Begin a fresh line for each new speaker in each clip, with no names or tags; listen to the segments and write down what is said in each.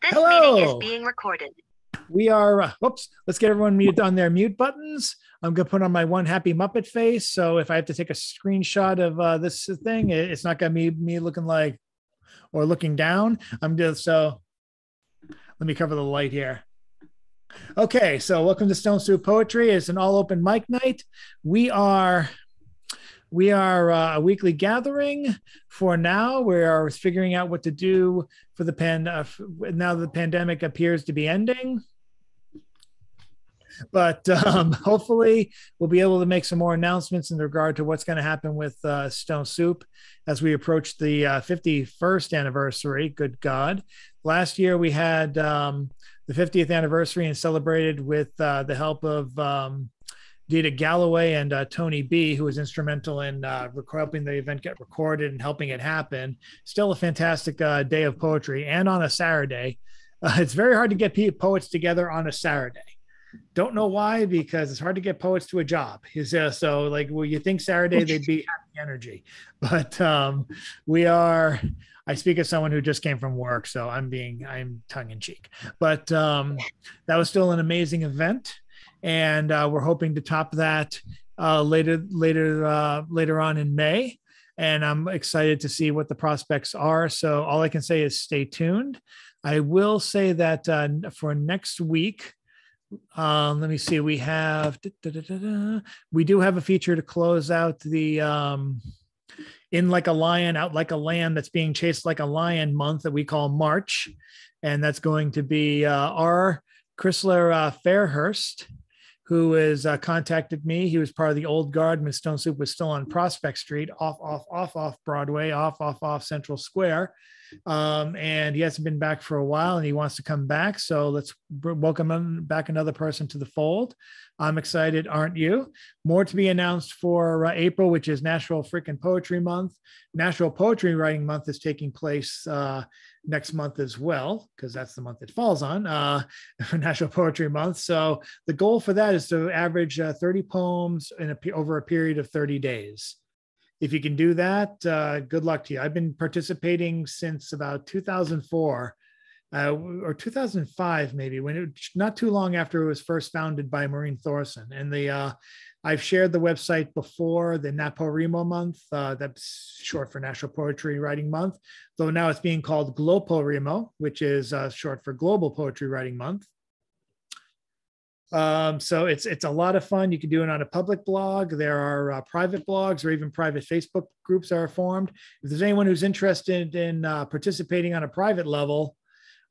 This meeting is
Hello.
being recorded.
We are, whoops, let's get everyone mute on their mute buttons. I'm going to put on my one happy Muppet face. So if I have to take a screenshot of this thing, it's not going to be me looking like, or looking down. I'm just, so let me cover the light here. Okay, so welcome to Stone Soup Poetry. It's an all open mic night. We are a weekly gathering. For now, we are figuring out what to do for now the pandemic appears to be ending. But hopefully we'll be able to make some more announcements in regard to what's going to happen with Stone Soup as we approach the 51st anniversary. Good God. Last year we had the 50th anniversary and celebrated with the help of Dita Galloway and Tony B, who was instrumental in helping the event get recorded and helping it happen. Still a fantastic day of poetry, and on a Saturday. It's very hard to get poets together on a Saturday. Don't know why, because it's hard to get poets to a job. So like, well, you think Saturday they'd be happy energy, but I speak as someone who just came from work, so I'm tongue in cheek, but that was still an amazing event. And we're hoping to top that later on in May. And I'm excited to see what the prospects are. So all I can say is stay tuned. I will say that for next week, let me see, we do have a feature to close out the In Like a Lion, Out Like a Lamb, that's being chased like a lion month that we call March. And that's going to be R. Chrysler Fairhurst, who has contacted me. He was part of the old guard when Stone Soup was still on Prospect Street, off Broadway, off Central Square. And he hasn't been back for a while and he wants to come back. So let's welcome him back, another person to the fold. I'm excited, aren't you? More to be announced for April, which is National Freaking Poetry Month. National Poetry Writing Month is taking place next month as well, because that's the month it falls on, for National Poetry Month. So the goal for that is to average 30 poems over a period of 30 days. If you can do that, good luck to you. I've been participating since about 2004 or 2005, maybe, not too long after it was first founded by Maureen Thorson. And I've shared the website before, the NaPoWriMo month. That's short for National Poetry Writing Month, though now it's being called GloPoWriMo, which is short for Global Poetry Writing Month. So it's a lot of fun. You can do it on a public blog. There are private blogs or even private Facebook groups are formed. If there's anyone who's interested in participating on a private level,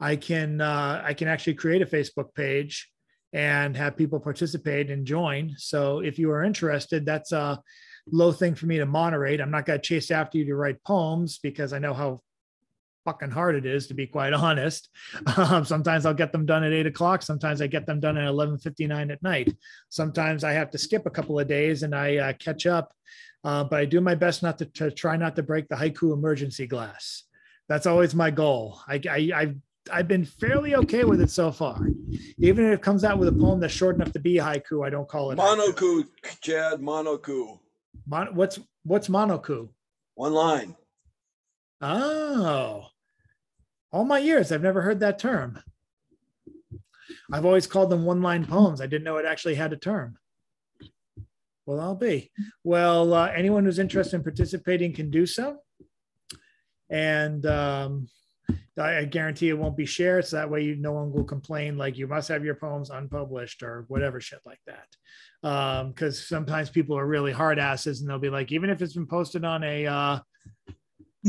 I can actually create a Facebook page and have people participate and join. So if you are interested, that's a low thing for me to moderate. I'm not going to chase after you to write poems because I know how fucking hard it is, to be quite honest. Sometimes I'll get them done at 8 o'clock. Sometimes I get them done at 11:59 at night. Sometimes I have to skip a couple of days and I catch up. But I do my best not to try not to break the haiku emergency glass. That's always my goal. I've been fairly okay with it so far. Even if it comes out with a poem that's short enough to be a haiku, I don't call it
monoku, Chad. Monoku.
What's monoku?
One line.
Oh, all my years, I've never heard that term. I've always called them one-line poems. I didn't know it actually had a term. Well, I'll be. Well, anyone who's interested in participating can do so. And I guarantee it won't be shared. So that way no one will complain like you must have your poems unpublished or whatever shit like that. Because sometimes people are really hard asses and they'll be like, even if it's been posted on a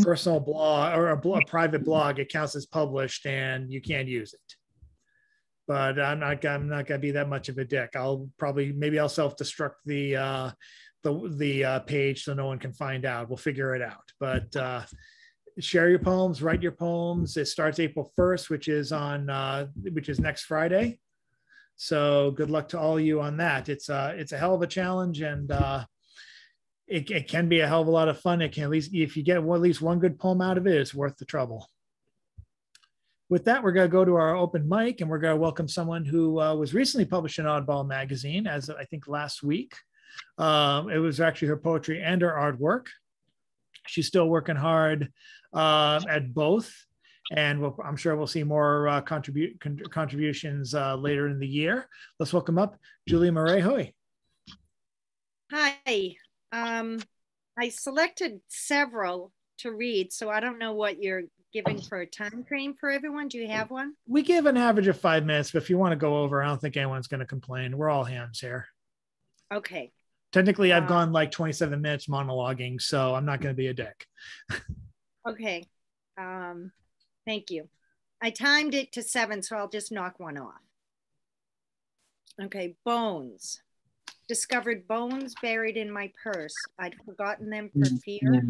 personal blog or a private blog, it counts as published and you can't use it. But I'm not gonna be that much of a dick. Maybe I'll self-destruct the page so no one can find out. We'll figure it out. But share your poems, write your poems. It starts April 1st, which is next Friday. So good luck to all of you on that. It's a hell of a challenge, and it can be a hell of a lot of fun. It can, at least if you get at least one good poem out of it, it's worth the trouble. With that, we're going to go to our open mic, and we're going to welcome someone who was recently published in Oddball magazine, as I think last week. It was actually her poetry and her artwork. She's still working hard at both. And I'm sure we'll see more contributions later in the year. Let's welcome up Julia Murray-Hoy.
Hi. I selected several to read, so I don't know what you're giving for a time frame for everyone. Do you have one?
We give an average of 5 minutes, but if you want to go over, I don't think anyone's going to complain. We're all hands here.
Okay.
Technically, I've gone like 27 minutes monologuing, so I'm not going to be a dick.
Okay. Thank you. I timed it to 7, so I'll just knock one off. Okay, bones. Discovered bones buried in my purse. I'd forgotten them for fear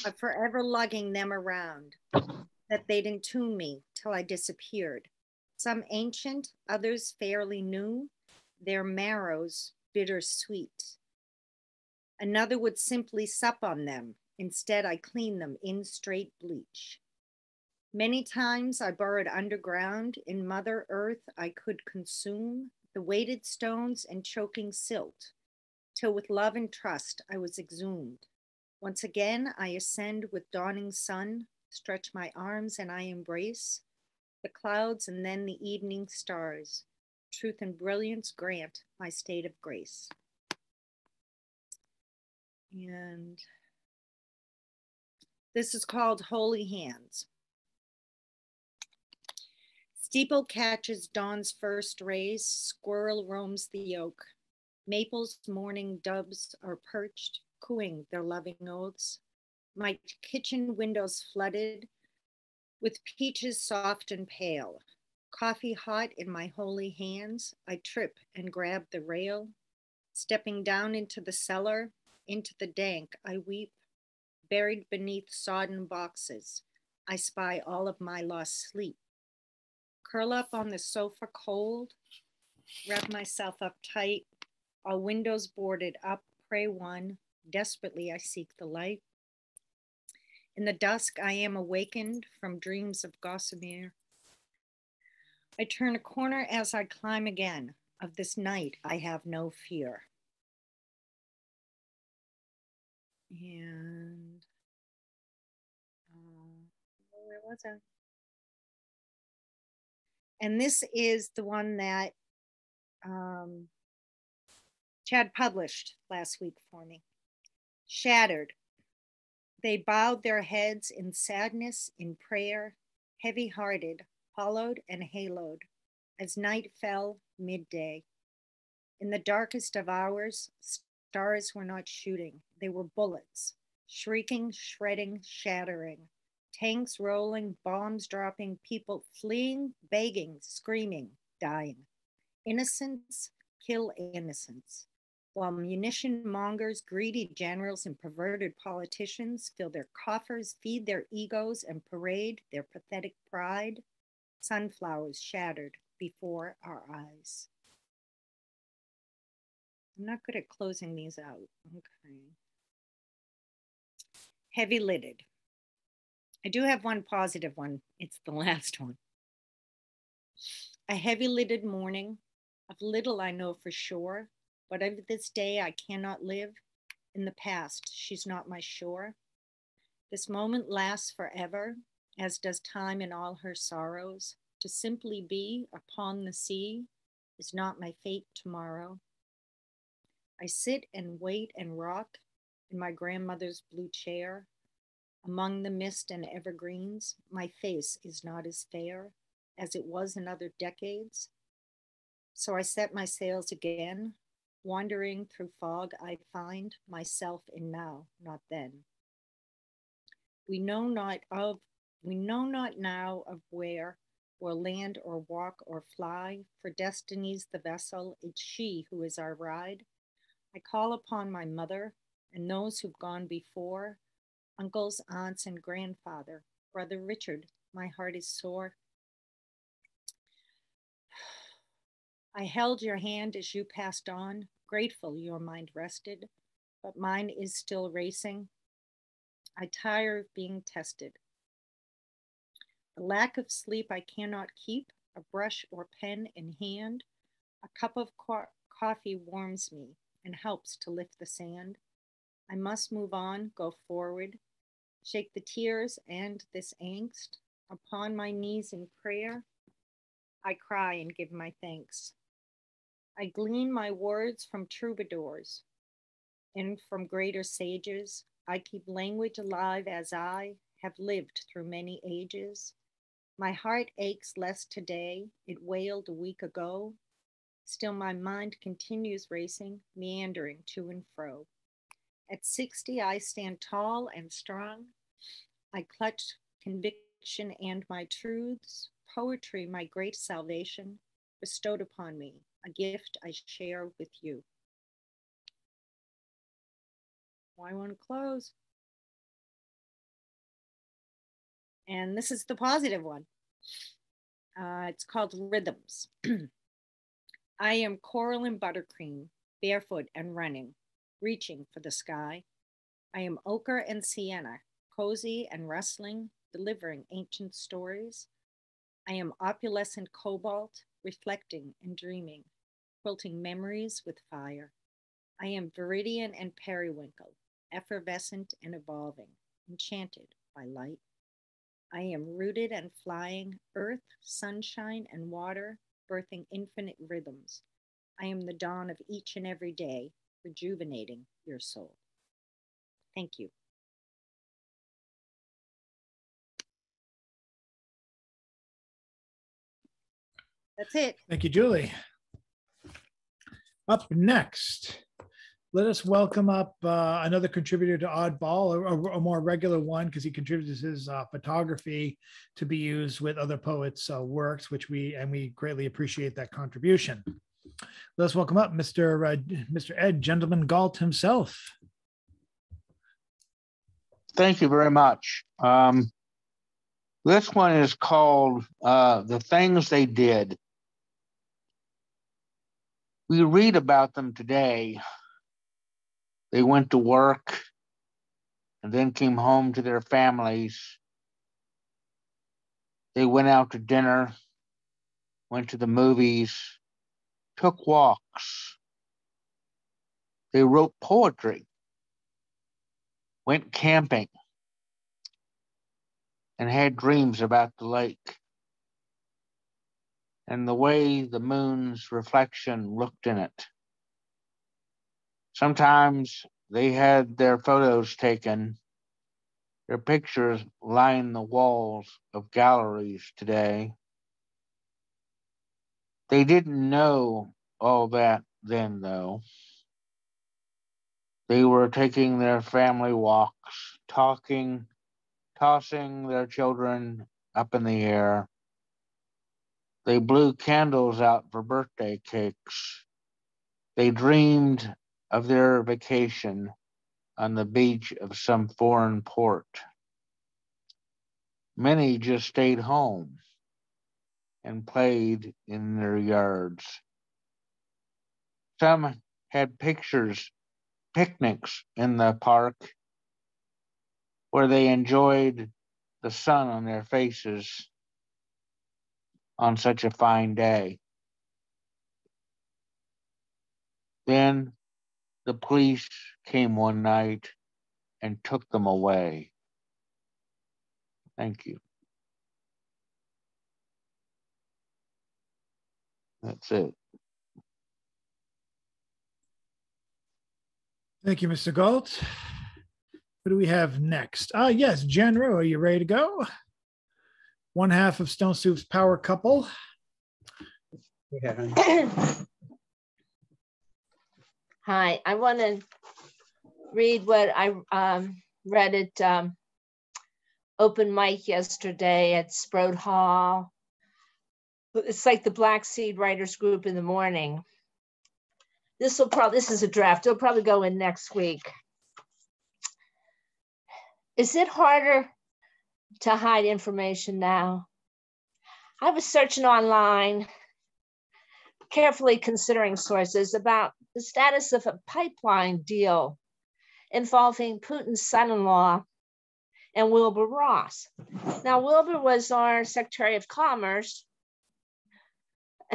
of forever lugging them around, that they'd entomb me till I disappeared. Some ancient, others fairly new, their marrows bitter-sweet. Another would simply sup on them. Instead, I clean them in straight bleach. Many times I burrowed underground. In Mother Earth I could consume the weighted stones and choking silt, till with love and trust I was exhumed. Once again I ascend with dawning sun, stretch my arms and I embrace the clouds and then the evening stars. Truth and brilliance grant my state of grace. And this is called Holy Hands. Steeple catches dawn's first rays, squirrel roams the oak. Maple's morning doves are perched, cooing their loving oaths. My kitchen windows flooded with peaches soft and pale. Coffee hot in my holy hands, I trip and grab the rail. Stepping down into the cellar, into the dank, I weep. Buried beneath sodden boxes, I spy all of my lost sleep. Curl up on the sofa cold, wrap myself up tight, all windows boarded up, pray one, desperately I seek the light. In the dusk I am awakened from dreams of gossamer. I turn a corner as I climb again, of this night I have no fear. And where was I? And this is the one that Chad published last week for me. Shattered. They bowed their heads in sadness, in prayer, heavy-hearted, hollowed and haloed, as night fell midday. In the darkest of hours, stars were not shooting. They were bullets, shrieking, shredding, shattering. Tanks rolling, bombs dropping, people fleeing, begging, screaming, dying. Innocents kill innocents, while munition mongers, greedy generals, and perverted politicians fill their coffers, feed their egos, and parade their pathetic pride. Sunflowers shattered before our eyes. I'm not good at closing these out. Okay. Heavy-lidded. I do have one positive one. It's the last one. A heavy-lidded morning. Of little I know for sure, but of this day I cannot live. In the past, she's not my shore. This moment lasts forever, as does time in all her sorrows. To simply be upon the sea is not my fate tomorrow. I sit and wait and rock in my grandmother's blue chair. Among the mist and evergreens, my face is not as fair as it was in other decades. So I set my sails again. Wandering through fog, I find myself in now, not then. We know not now of where, or land, or walk, or fly. For destiny's the vessel, it's she who is our ride. I call upon my mother and those who've gone before, uncles, aunts, and grandfather. Brother Richard, my heart is sore. I held your hand as you passed on, grateful your mind rested, but mine is still racing. I tire of being tested. The lack of sleep I cannot keep, a brush or pen in hand. A cup of coffee warms me and helps to lift the sand. I must move on, go forward, shake the tears and this angst. Upon my knees in prayer, I cry and give my thanks. I glean my words from troubadours and from greater sages. I keep language alive as I have lived through many ages. My heart aches less today, it wailed a week ago. Still my mind continues racing, meandering to and fro. At 60, I stand tall and strong. I clutch conviction and my truths, poetry, my great salvation, bestowed upon me, a gift I share with you. I want to close. And this is the positive one. It's called Rhythms. I am coral and buttercream, barefoot and running, reaching for the sky. I am ochre and sienna, cozy and rustling, delivering ancient stories. I am opalescent cobalt, reflecting and dreaming, quilting memories with fire. I am viridian and periwinkle, effervescent and evolving, enchanted by light. I am rooted and flying, earth, sunshine, and water, birthing infinite rhythms. I am the dawn of each and every day, rejuvenating your soul. Thank you. That's it.
Thank you, Julie. Up next, let us welcome up another contributor to Oddball, a more regular one, because he contributes his photography to be used with other poets' works, which we greatly appreciate that contribution. Let's welcome up Mr. Ed Gentleman Galt himself.
Thank you very much. This one is called The Things They Did. We read about them today. They went to work and then came home to their families. They went out to dinner, went to the movies, took walks. They wrote poetry, went camping, and had dreams about the lake and the way the moon's reflection looked in it. Sometimes they had their photos taken. Their pictures line the walls of galleries today. They didn't know all that then, though. They were taking their family walks, talking, tossing their children up in the air. They blew candles out for birthday cakes. They dreamed of their vacation on the beach of some foreign port. Many just stayed home and played in their yards. Some had picnics in the park where they enjoyed the sun on their faces on such a fine day. Then the police came one night and took them away. Thank you. That's it.
Thank you, Mr. Galt. What do we have next? Yes, Jen Rowe, are you ready to go? One half of Stone Soup's power couple.
Hi, I want to read what I read at open mic yesterday at Sprout Hall. It's like the Black Seed Writers Group in the morning. This is a draft. It'll probably go in next week. Is it harder to hide information now? I was searching online, carefully considering sources about the status of a pipeline deal involving Putin's son-in-law and Wilbur Ross. Now, Wilbur was our Secretary of Commerce,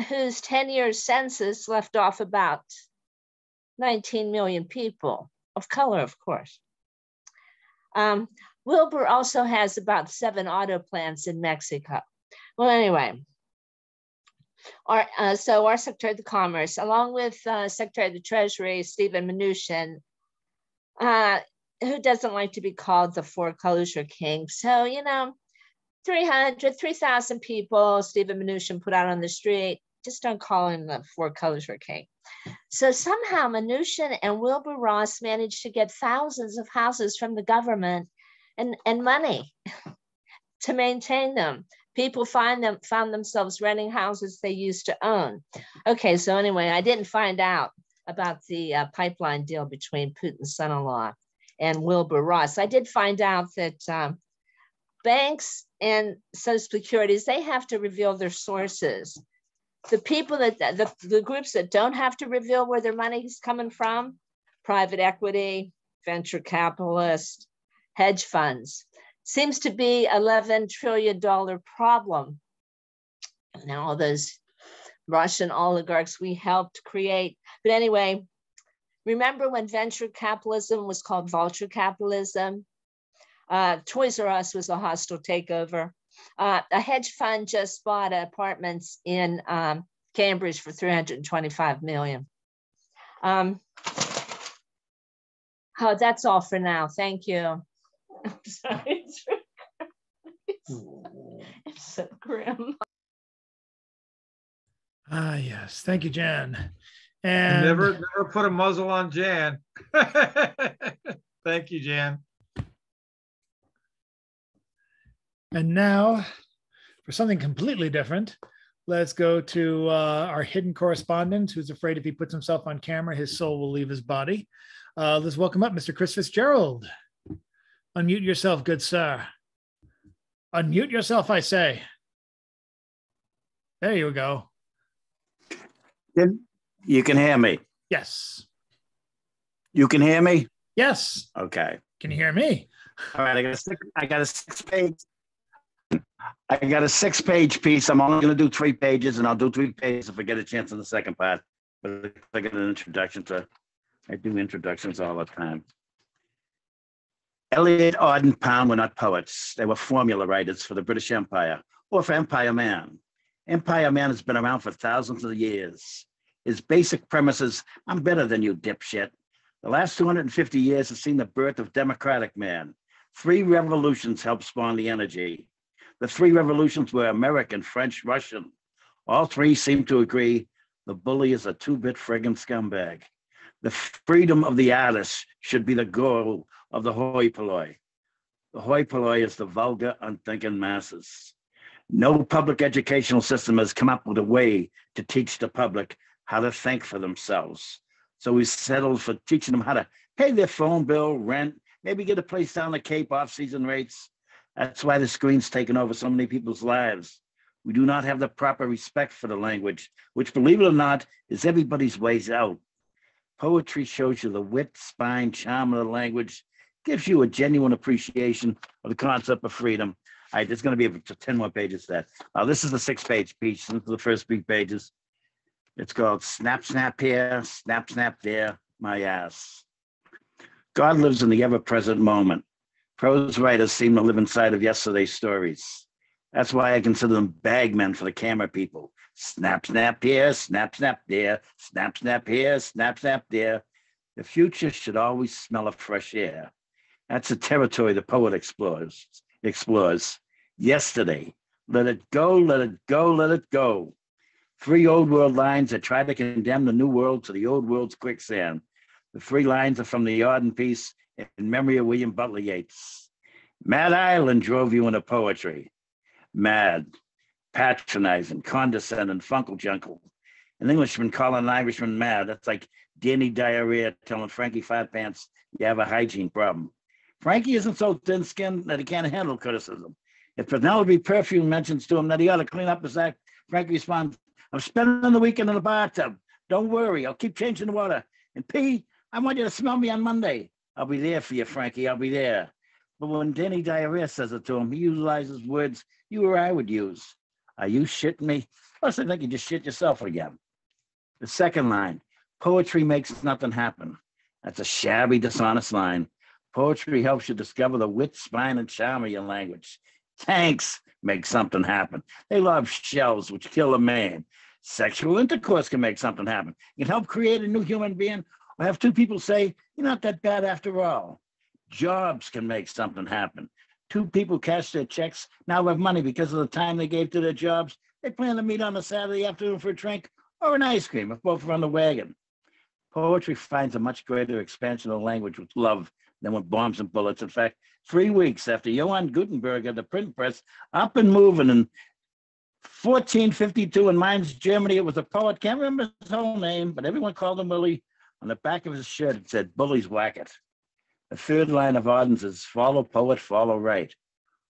whose 10-year census left off about 19 million people, of color, of course. Wilbur also has about 7 auto plants in Mexico. Well, anyway, so our Secretary of Commerce, along with Secretary of the Treasury, Stephen Mnuchin, who doesn't like to be called the foreclosure king. So, 3,000 people Stephen Mnuchin put out on the street. Just don't call him the foreclosure king. So somehow Mnuchin and Wilbur Ross managed to get thousands of houses from the government and money to maintain them. People found themselves renting houses they used to own. Okay, so anyway, I didn't find out about the pipeline deal between Putin's son-in-law and Wilbur Ross. I did find out that banks and Social Securities, they have to reveal their sources. The people the groups that don't have to reveal where their money is coming from, private equity, venture capitalists, hedge funds, seems to be $11 trillion problem. Now, all those Russian oligarchs we helped create. But anyway, remember when venture capitalism was called vulture capitalism? Toys R Us was a hostile takeover. A hedge fund just bought apartments in Cambridge for $325 million. Oh, that's all for now. Thank you. I'm sorry. It's so grim.
Ah, yes. Thank you, Jan. And
never put a muzzle on Jan. Thank you, Jan.
And now, for something completely different, let's go to our hidden correspondent who's afraid if he puts himself on camera, his soul will leave his body. Let's welcome up Mr. Chris Fitzgerald. Unmute yourself, good sir. Unmute yourself, I say. There you go.
You can hear me?
Yes.
You can hear me?
Yes.
Okay.
Can you hear me?
All right, I got a 6-page piece. I'm only going to do 3 pages, and I'll do 3 pages if I get a chance in the second part. But if I get an introduction I do introductions all the time. Eliot, Auden, Pound were not poets. They were formula writers for the British Empire, or for Empire Man. Empire Man has been around for thousands of years. His basic premise is, I'm better than you, dipshit. The last 250 years have seen the birth of democratic man. 3 revolutions helped spawn the energy. The 3 revolutions were American, French, Russian. All 3 seem to agree the bully is a 2-bit friggin' scumbag. The freedom of the artist should be the goal of the hoi polloi. The hoi polloi is the vulgar, unthinking masses. No public educational system has come up with a way to teach the public how to think for themselves. So we settled for teaching them how to pay their phone bill, rent, maybe get a place down the Cape off-season rates. That's why the screen's taken over so many people's lives. We do not have the proper respect for the language, which, believe it or not, is everybody's ways out. Poetry shows you the wit, spine, charm of the language, gives you a genuine appreciation of the concept of freedom. All right, there's going to be 10 more pages to that. This is the 6-page piece. This is the first 3 pages. It's called Snap, Snap Here, Snap, Snap There, My Ass. God lives in the ever-present moment. Prose writers seem to live inside of yesterday's stories. That's why I consider them bagmen for the camera people. Snap, snap here, snap, snap there, snap, snap here, snap, snap there. The future should always smell of fresh air. That's a territory the poet explores. Yesterday, let it go, let it go, let it go. 3 old world lines that try to condemn the new world to the old world's quicksand. The 3 lines are from the Auden piece in memory of William Butler Yeats. Mad Island drove you into poetry. Mad, patronizing, condescending, funkle-junkle. An Englishman calling an Irishman mad. That's like Danny Diarrhea telling Frankie Fat Pants you have a hygiene problem. Frankie isn't so thin-skinned that he can't handle criticism. If Penelope Perfume mentions to him that he ought to clean up his act, Frankie responds, I'm spending the weekend in the bathtub. Don't worry, I'll keep changing the water. And P, I want you to smell me on Monday. I'll be there for you, Frankie, I'll be there. But when Danny Diarrhea says it to him, he utilizes words you or I would use. Are you shitting me? Plus, I think you just shit yourself again. The second line, poetry makes nothing happen. That's a shabby, dishonest line. Poetry helps you discover the wit, spine, and charm of your language. Tanks make something happen. They love shells, which kill a man. Sexual intercourse can make something happen. It can help create a new human being or have two people say, you're not that bad after all. Jobs can make something happen. Two people cash their checks, now have money because of the time they gave to their jobs. They plan to meet on a Saturday afternoon for a drink or an ice cream if both are on the wagon. Poetry finds a much greater expansion of language with love than with bombs and bullets. In fact, 3 weeks after Johann Gutenberg had the print press up and moving in 1452 in Mainz, Germany, it was a poet, can't remember his whole name, but everyone called him Willie. On the back of his shirt, it said, "Bullies whack it." The third line of Auden's is, "Follow poet, follow right."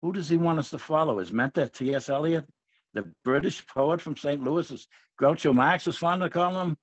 Who does he want us to follow? His mentor, T.S. Eliot, the British poet from St. Louis, as Groucho Marx was fond of calling him?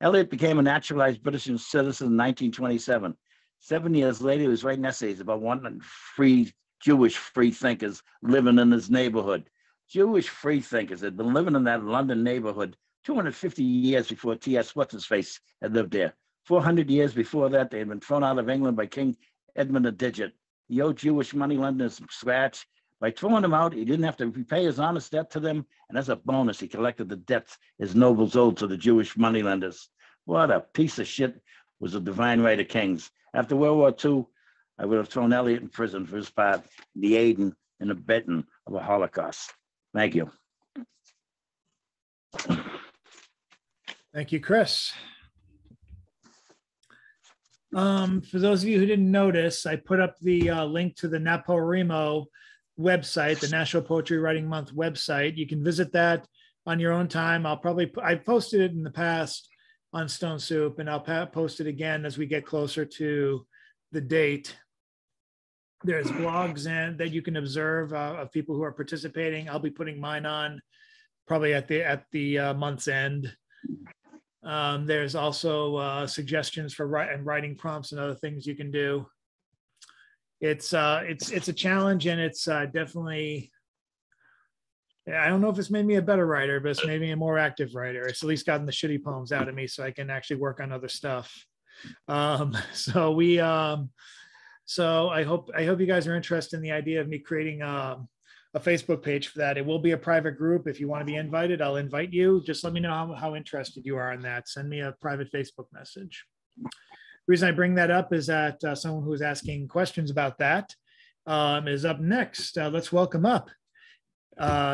Eliot became a naturalized British citizen in 1927. 7 years later, he was writing essays about wanting free Jewish free thinkers living in his neighborhood. Jewish free thinkers had been living in that London neighborhood 250 years before T.S. What's-His-Face had lived there. 400 years before that, they had been thrown out of England by King Edmund the Digit. He owed Jewish moneylenders some scratch. By throwing them out, he didn't have to repay his honest debt to them, and as a bonus, he collected the debts his nobles owed to the Jewish moneylenders. What a piece of shit was the divine right of kings. After World War II, I would have thrown Eliot in prison for his part in the aiding and abetting of a Holocaust. Thank you.
Thank you, Chris. For those of you who didn't notice, I put up the link to the NaPoWriMo website, the National Poetry Writing Month website. You can visit that on your own time. I've posted it in the past on Stone Soup, and I'll post it again as we get closer to the date. There's blogs that you can observe of people who are participating. I'll be putting mine on probably at the month's end. There's also suggestions for writing prompts and other things you can do. It's a challenge, and it's definitely, I don't know if it's made me a better writer, but it's made me a more active writer. It's at least gotten the shitty poems out of me so I can actually work on other stuff. So I hope you guys are interested in the idea of me creating a Facebook page for that. It will be a private group. If you want to be invited, I'll invite you. Just let me know how interested you are in that. Send me a private Facebook message. The reason I bring that up is that someone who was asking questions about that is up next. Let's welcome up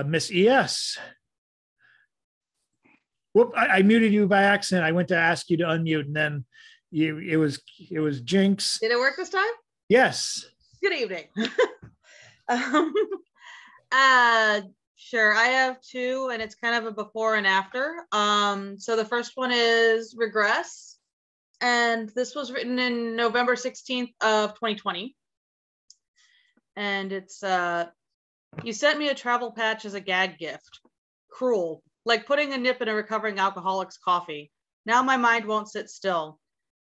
Miss E.S. Whoop, I muted you by accident. I went to ask you to unmute, and then it was Jinx.
Did it work this time?
Yes.
Good evening. Sure. I have two, and it's kind of a before and after. So the first one is Regress, and this was written in November 16th of 2020. And it's, you sent me a travel patch as a gag gift. Cruel, like putting a nip in a recovering alcoholic's coffee. Now my mind won't sit still.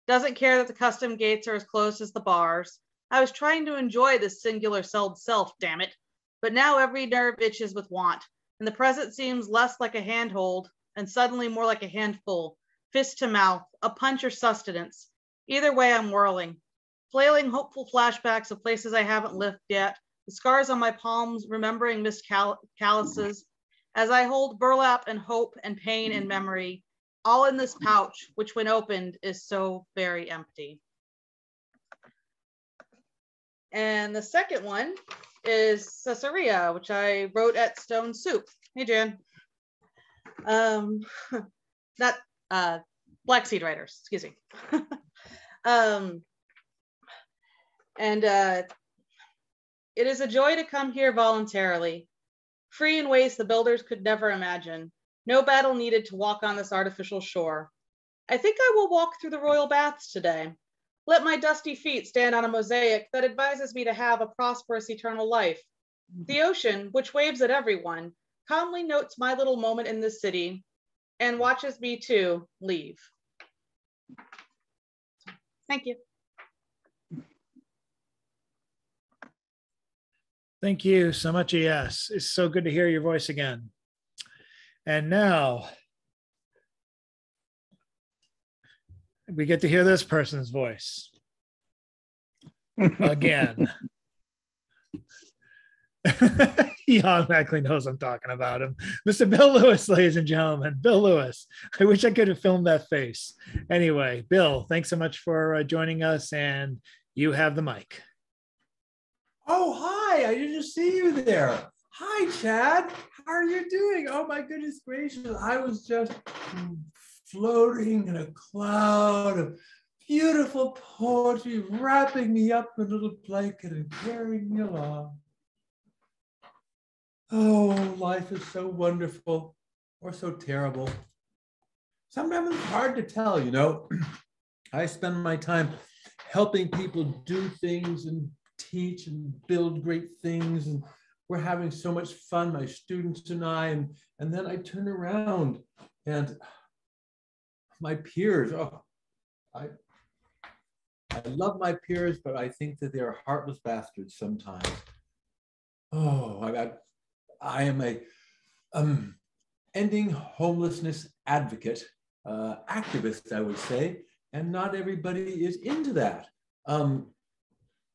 Doesn't care that the custom gates are as close as the bars. I was trying to enjoy this singular celled self, damn it. But now every nerve itches with want, and the present seems less like a handhold and suddenly more like a handful, fist to mouth, a punch or sustenance. Either way, I'm whirling, flailing hopeful flashbacks of places I haven't lived yet, the scars on my palms remembering missed calluses, as I hold burlap and hope and pain and memory, all in this pouch, which when opened is so very empty. And the second one is Caesarea, which I wrote at Stone Soup. Hey, Jan. Not Black Seed Writers, excuse me. It is a joy to come here voluntarily, free in ways the builders could never imagine. No battle needed to walk on this artificial shore. I think I will walk through the royal baths today. Let my dusty feet stand on a mosaic that advises me to have a prosperous eternal life. The ocean, which waves at everyone, calmly notes my little moment in this city and watches me too leave. Thank you.
Thank you so much, ES. It's so good to hear your voice again. And now we get to hear this person's voice. again. He automatically knows I'm talking about him. Mr. Bill Lewis, ladies and gentlemen. Bill Lewis. I wish I could have filmed that face. Anyway, Bill, thanks so much for joining us, and you have the mic.
Oh, hi. I didn't see you there. Hi, Chad. How are you doing? Oh, my goodness gracious. I was just floating in a cloud of beautiful poetry, wrapping me up in a little blanket and carrying me along. Oh, life is so wonderful or so terrible. Sometimes it's hard to tell, you know. I spend my time helping people do things and teach and build great things, and we're having so much fun, my students and I, and then I turn around and my peers, oh, I love my peers, but I think that they're heartless bastards sometimes. Oh, I am a ending homelessness advocate, activist, I would say, and not everybody is into that.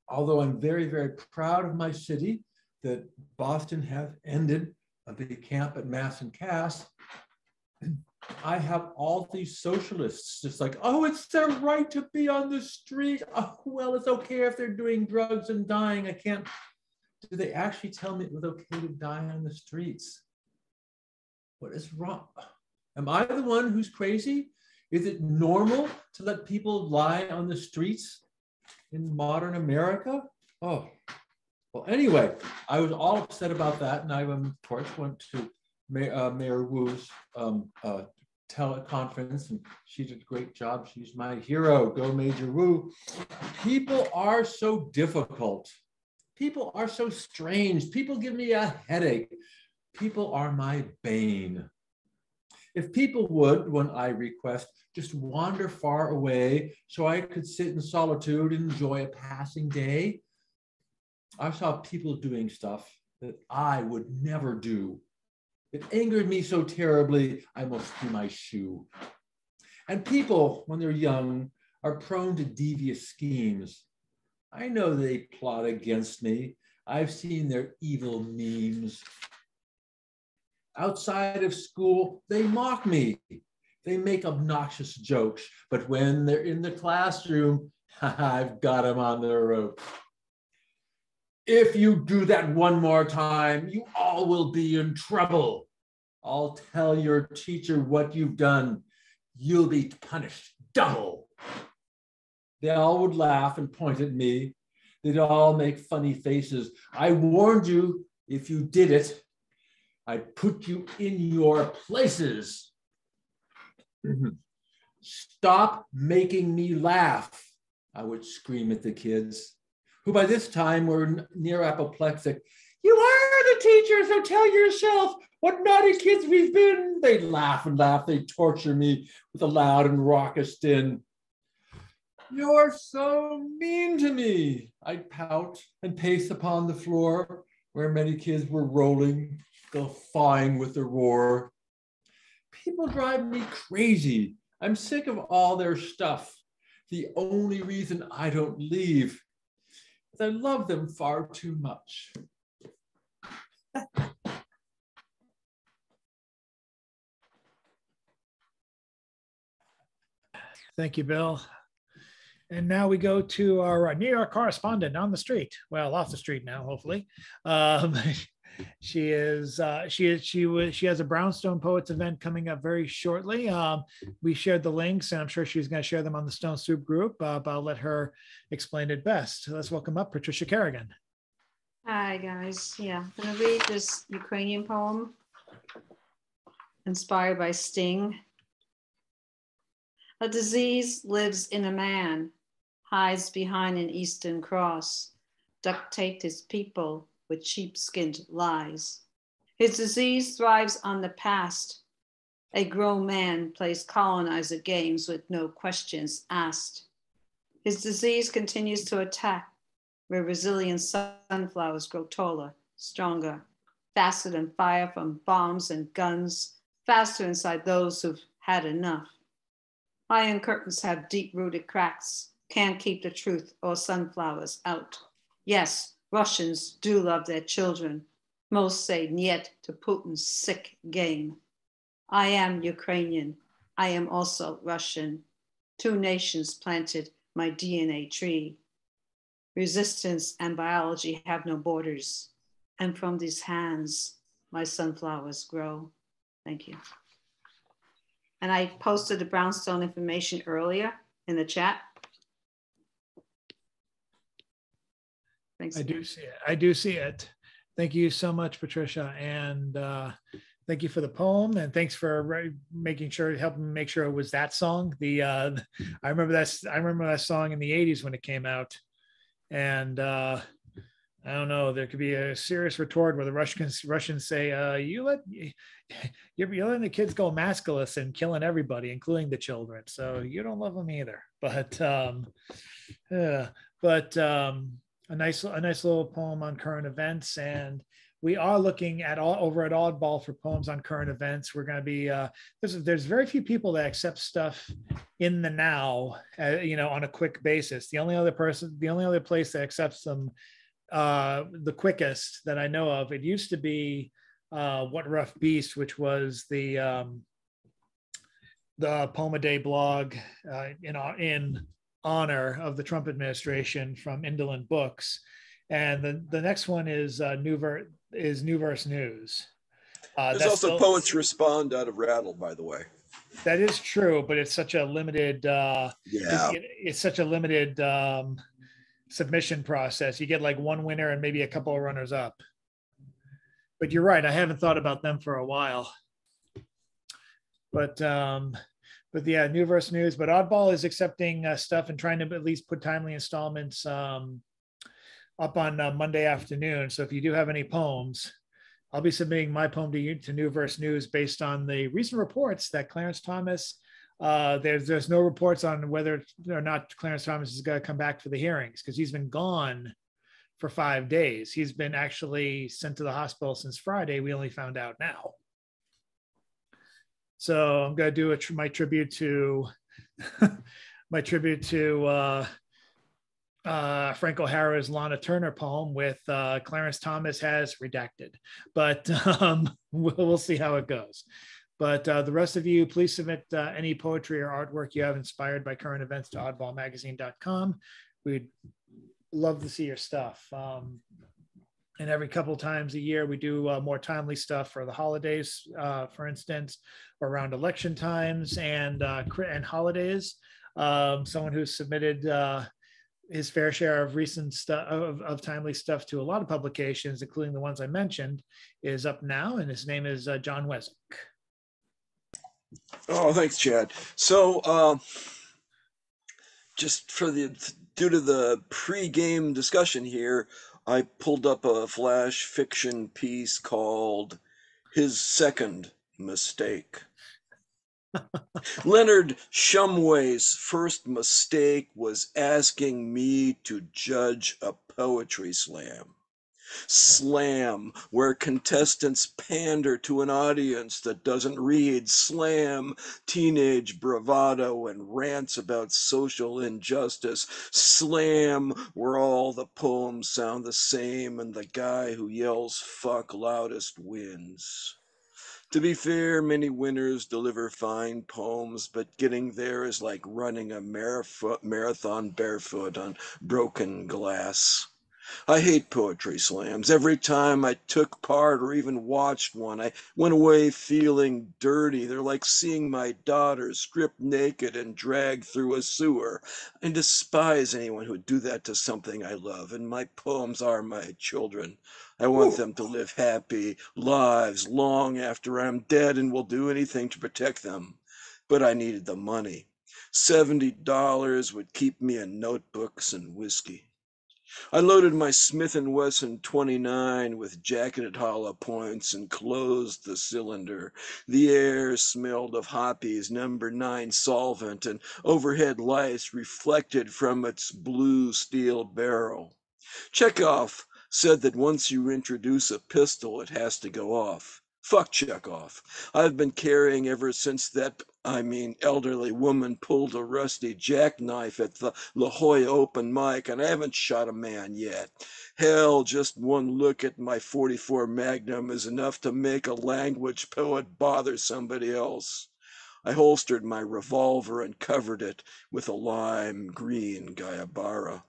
Although I'm very, very proud of my city that Boston have ended a big camp at Mass and Cass, I have all these socialists just like, oh, it's their right to be on the street. Oh, well, it's okay if they're doing drugs and dying. I can't. Do they actually tell me it was okay to die on the streets? What is wrong? Am I the one who's crazy? Is it normal to let people lie on the streets in modern America? Oh, well, anyway, I was all upset about that. And I, of course, went to Mayor Wu's teleconference, and she did a great job. She's my hero. Go Major Wu. People are so difficult. People are so strange. People give me a headache. People are my bane. If people would, when I request, just wander far away so I could sit in solitude and enjoy a passing day. I saw people doing stuff that I would never do. It angered me so terribly, I almost threw my shoe. And people, when they're young, are prone to devious schemes. I know they plot against me. I've seen their evil memes. Outside of school, they mock me. They make obnoxious jokes, but when they're in the classroom, I've got them on the rope. If you do that one more time, you all will be in trouble. I'll tell your teacher what you've done. You'll be punished double. They all would laugh and point at me. They'd all make funny faces. I warned you, if you did it, I'd put you in your places. Stop making me laugh, I would scream at the kids, who by this time were near apoplectic. You are the teacher, so tell yourself what naughty kids we've been. They'd laugh and laugh. They'd torture me with a loud and raucous din. You're so mean to me. I'd pout and pace upon the floor where many kids were rolling, guffawing with the roar. People drive me crazy. I'm sick of all their stuff. The only reason I don't leave is I love them far too much.
Thank you, Bill. And now we go to our New York correspondent on the street. Well, off the street now, hopefully. She has a Brownstone Poets event coming up very shortly. We shared the links, and I'm sure she's going to share them on the Stone Soup group, but I'll let her explain it best. Let's welcome up Patricia Kerrigan.
Hi, guys. Yeah, I'm going to read this Ukrainian poem inspired by Sting. A disease lives in a man, hides behind an Eastern cross, duct taped his people with sheepskinned lies. His disease thrives on the past. A grown man plays colonizer games with no questions asked. His disease continues to attack where resilient sunflowers grow taller, stronger, faster than fire from bombs and guns, faster inside those who've had enough. Iron curtains have deep-rooted cracks, can't keep the truth or sunflowers out. Yes, Russians do love their children. Most say niet to Putin's sick game. I am Ukrainian. I am also Russian. Two nations planted my DNA tree. Resistance and biology have no borders. And from these hands, my sunflowers grow. Thank you. And I posted the brownstone information earlier in the chat. Thanks.
I do see it. I do see it. Thank you so much, Patricia. And thank you for the poem. And thanks for making sure, helping make sure it was that song. I remember that song in the 80s when it came out. And I don't know, there could be a serious retort where the Russians say, you're letting the kids go maskless and killing everybody, including the children. So you don't love them either. But a nice little poem on current events. And we are looking at over at Oddball for poems on current events. We're going to be, there's very few people that accept stuff in the now, on a quick basis. The only other place that accepts them the quickest that I know of, it used to be What Rough Beast, which was the Poem a Day blog in honor of the Trump administration from Indolent Books. And the next one is New Verse News.
There's also Poets Respond out of Rattle, by the way.
That is true, but it's such a limited it's such a limited submission process. You get like one winner and maybe a couple of runners up. But you're right, I haven't thought about them for a while. But yeah, New Verse News. But Oddball is accepting stuff and trying to at least put timely installments up on Monday afternoon. So if you do have any poems, I'll be submitting my poem to New Verse News based on the recent reports that Clarence Thomas, there's no reports on whether or not Clarence Thomas is going to come back for the hearings, because he's been gone for 5 days. He's been actually sent to the hospital since Friday. We only found out now. So I'm going to do my tribute to Frank O'Hara's Lana Turner poem with Clarence Thomas has redacted, but we'll see how it goes. But the rest of you, please submit any poetry or artwork you have inspired by current events to oddballmagazine.com. We'd love to see your stuff. And every couple times a year, we do more timely stuff for the holidays, for instance, or around election times and holidays. Someone who's submitted his fair share of recent stuff, of timely stuff to a lot of publications, including the ones I mentioned, is up now, and his name is John Weswick.
Oh, thanks, Chad. So, just due to the pre-game discussion here, I pulled up a flash fiction piece called "His Second Mistake." Leonard Shumway's first mistake was asking me to judge a poetry slam. Slam, where contestants pander to an audience that doesn't read. Slam, teenage bravado and rants about social injustice. Slam, where all the poems sound the same and the guy who yells fuck loudest wins. To be fair, many winners deliver fine poems, but getting there is like running a marathon barefoot on broken glass. I hate poetry slams. Every time I took part or even watched one, I went away feeling dirty. They're like seeing my daughter stripped naked and dragged through a sewer. I despise anyone who would do that to something I love, and my poems are my children. I want them to live happy lives long after I'm dead and will do anything to protect them. But I needed the money. $70 would keep me in notebooks and whiskey. I loaded my Smith & Wesson 29 with jacketed hollow points and closed the cylinder. The air smelled of Hoppy's number 9 solvent, and overhead lights reflected from its blue steel barrel. Chekhov said that once you introduce a pistol, it has to go off. Fuck Chekhov. I've been carrying ever since that, elderly woman pulled a rusty jackknife at the La Jolla open mic, and I haven't shot a man yet. Hell, just one look at my 44 Magnum is enough to make a language poet bother somebody else. I holstered my revolver and covered it with a lime green Gayabara.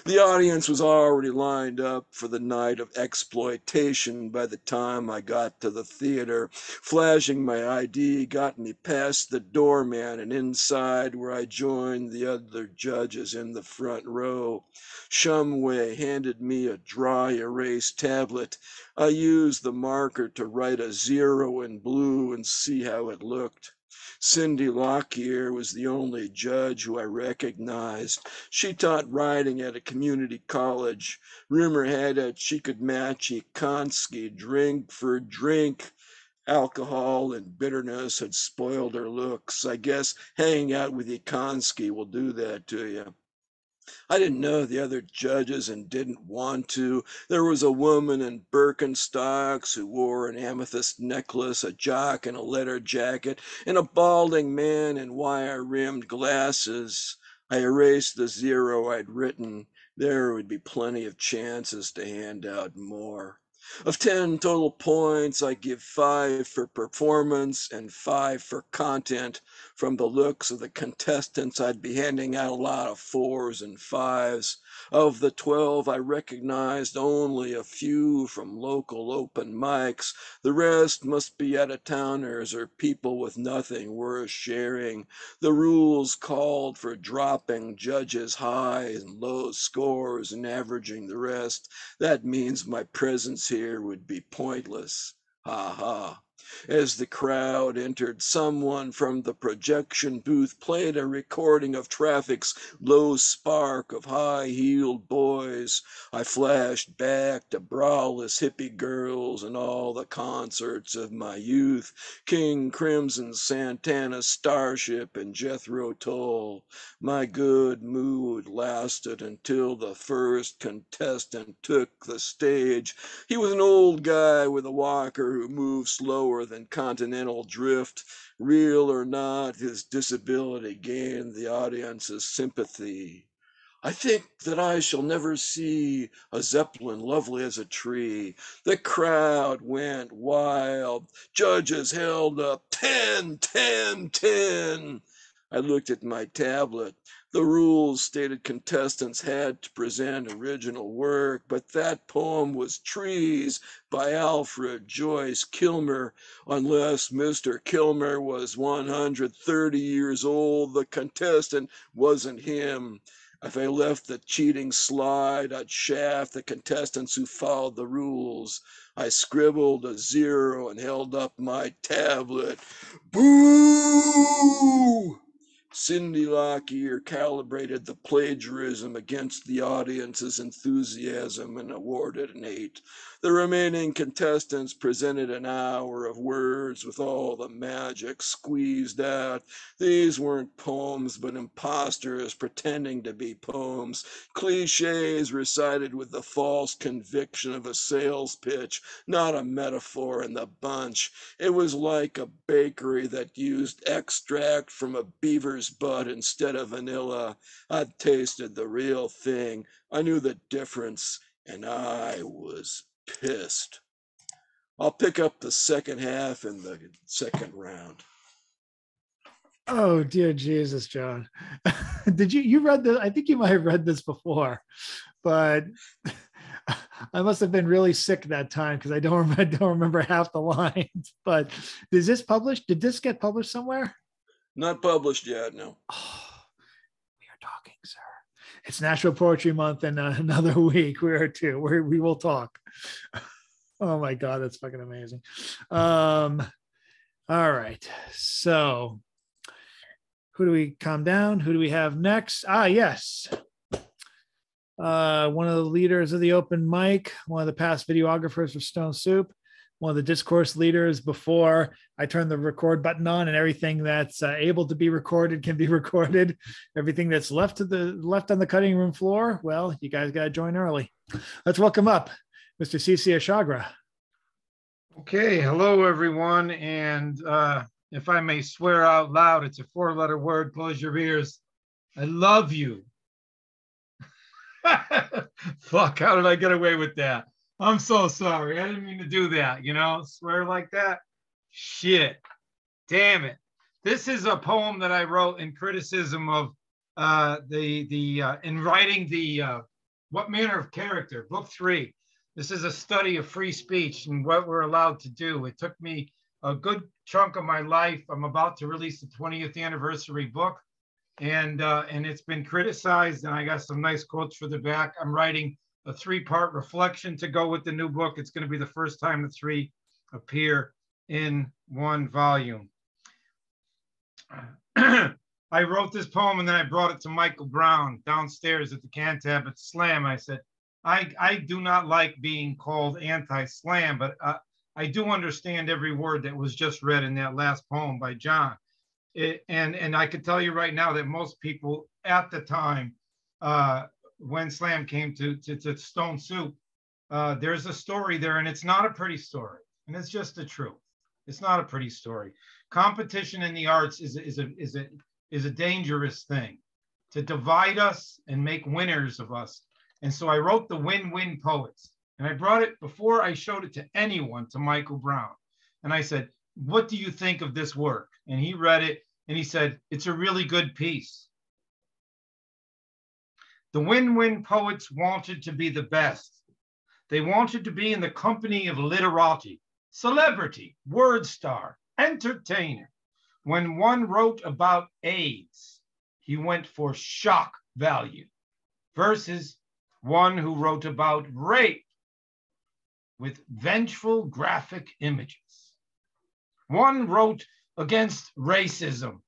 The audience was already lined up for the night of exploitation by the time I got to the theater. Flashing my ID got me past the doorman and inside, where I joined the other judges in the front row. Shumway handed me a dry erase tablet. I used the marker to write a 0 in blue and see how it looked. Cindy Lockyer was the only judge who I recognized. She taught writing at a community college. Rumor had it she could match Ekonski drink for drink. Alcohol and bitterness had spoiled her looks. I guess hanging out with Ekonski will do that to you. I didn't know the other judges and didn't want to. There was a woman in Birkenstocks who wore an amethyst necklace, a jock in a leather jacket, and a balding man in wire-rimmed glasses. I erased the 0 I'd written. There would be plenty of chances to hand out more. Of 10 total points, I give 5 for performance and 5 for content. From the looks of the contestants, I'd be handing out a lot of 4s and 5s. Of the 12, I recognized only a few from local open mics. The rest must be out-of-towners or people with nothing worth sharing. The rules called for dropping judges' high and low scores and averaging the rest. That means my presence here would be pointless. Ha ha. As the crowd entered, someone from the projection booth played a recording of traffic's low spark of high-heeled boys. I flashed back to braless hippie girls and all the concerts of my youth, King Crimson, Santana, Starship, and Jethro Tull. My good mood lasted until the first contestant took the stage. He was an old guy with a walker who moved slower than continental drift. Real or not, his disability gained the audience's sympathy. I think that I shall never see a Zeppelin lovely as a tree. The crowd went wild. Judges held up 10, 10, 10. I looked at my tablet. The rules stated contestants had to present original work, but that poem was Trees by Alfred Joyce Kilmer. Unless Mr. Kilmer was 130 years old, the contestant wasn't him. If I left the cheating slide, I'd shaft the contestants who followed the rules. I scribbled a 0 and held up my tablet. Boo! Cindy Lockyer calibrated the plagiarism against the audience's enthusiasm and awarded an 8. The remaining contestants presented an hour of words with all the magic squeezed out. These weren't poems, but imposters pretending to be poems. Cliches recited with the false conviction of a sales pitch, not a metaphor in the bunch. It was like a bakery that used extract from a beaver's butt instead of vanilla. I'd tasted the real thing. I knew the difference, and I was pissed. I'll pick up the second half in the second round.
Oh, dear Jesus, John. Did you read this? I think you might have read this before, but I must have been really sick that time because I don't remember half the lines. But is this published? Did this get published somewhere?
Not published yet, no.
Oh, we are talking, sir. It's National Poetry Month in another week. We will talk. Oh my God, that's fucking amazing. All right. So who do we calm down? Who do we have next? Yes. One of the leaders of the open mic, one of the past videographers for Stone Soup, one of the discourse leaders before I turn the record button on, and everything that's able to be recorded can be recorded. Everything that's left on the cutting room floor, well, you guys got to join early. Let's welcome up Mr. Caesarea Chagra.
Okay, hello everyone. And if I may swear out loud, it's a 4-letter word. Close your ears. I love you. Fuck, how did I get away with that? I'm so sorry. I didn't mean to do that, you know, swear like that. Shit. Damn it. This is a poem that I wrote in criticism of in writing the What Manner of Character, book 3. This is a study of free speech and what we're allowed to do. It took me a good chunk of my life. I'm about to release the 20th anniversary book, and it's been criticized, and I got some nice quotes for the back. I'm writing a 3-part reflection to go with the new book. It's going to be the first time the 3 appear in one volume. I wrote this poem and then I brought it to Michael Brown downstairs at the Cantab at Slam. I said, I do not like being called anti-slam, but I do understand every word that was just read in that last poem by John. And I can tell you right now that most people at the time, when slam came to Stone Soup, there's a story there, and it's not a pretty story, and it's just the truth. It's not a pretty story. Competition in the arts is a dangerous thing to divide us and make winners of us. And so I wrote the Win-Win Poets, and I brought it before I showed it to anyone to Michael Brown. And I said, what do you think of this work? And he read it and he said, it's a really good piece. The Win-Win Poets wanted to be the best. They wanted to be in the company of literati, celebrity, word star, entertainer. When one wrote about AIDS, he went for shock value versus one who wrote about rape with vengeful graphic images. One wrote against racism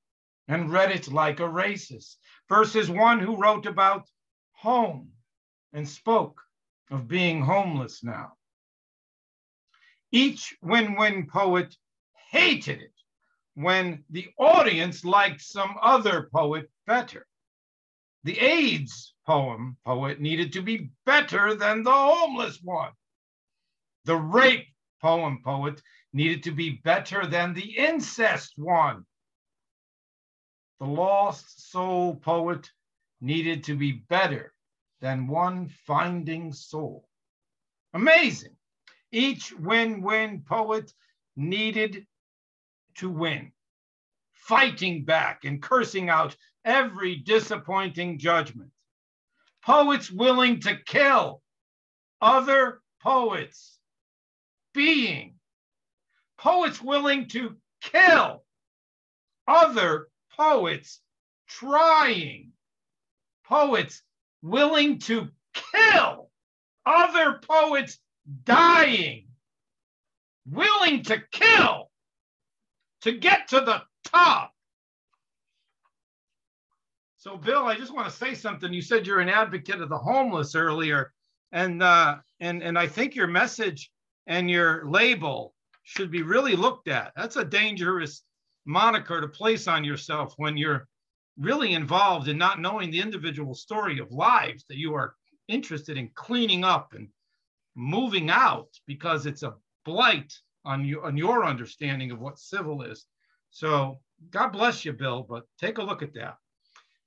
and read it like a racist versus one who wrote about home and spoke of being homeless now. Each Win-Win Poet hated it when the audience liked some other poet better. The AIDS poet needed to be better than the homeless one. The rape poet needed to be better than the incest one. The lost soul poet needed to be better than one finding soul. Amazing. Each Win-Win Poet needed to win, fighting back and cursing out every disappointing judgment. Poets willing to kill other poets, being. Poets willing to kill other poets, trying. Poets willing to kill other poets, dying. Willing to kill to get to the top. So, Bill, I just want to say something. You said you're an advocate of the homeless earlier, and I think your message and your label should be really looked at. That's a dangerous moniker to place on yourself when you're really involved in not knowing the individual story of lives that you are interested in cleaning up and moving out because it's a blight on your understanding of what civil is. So God bless you, Bill, but take a look at that.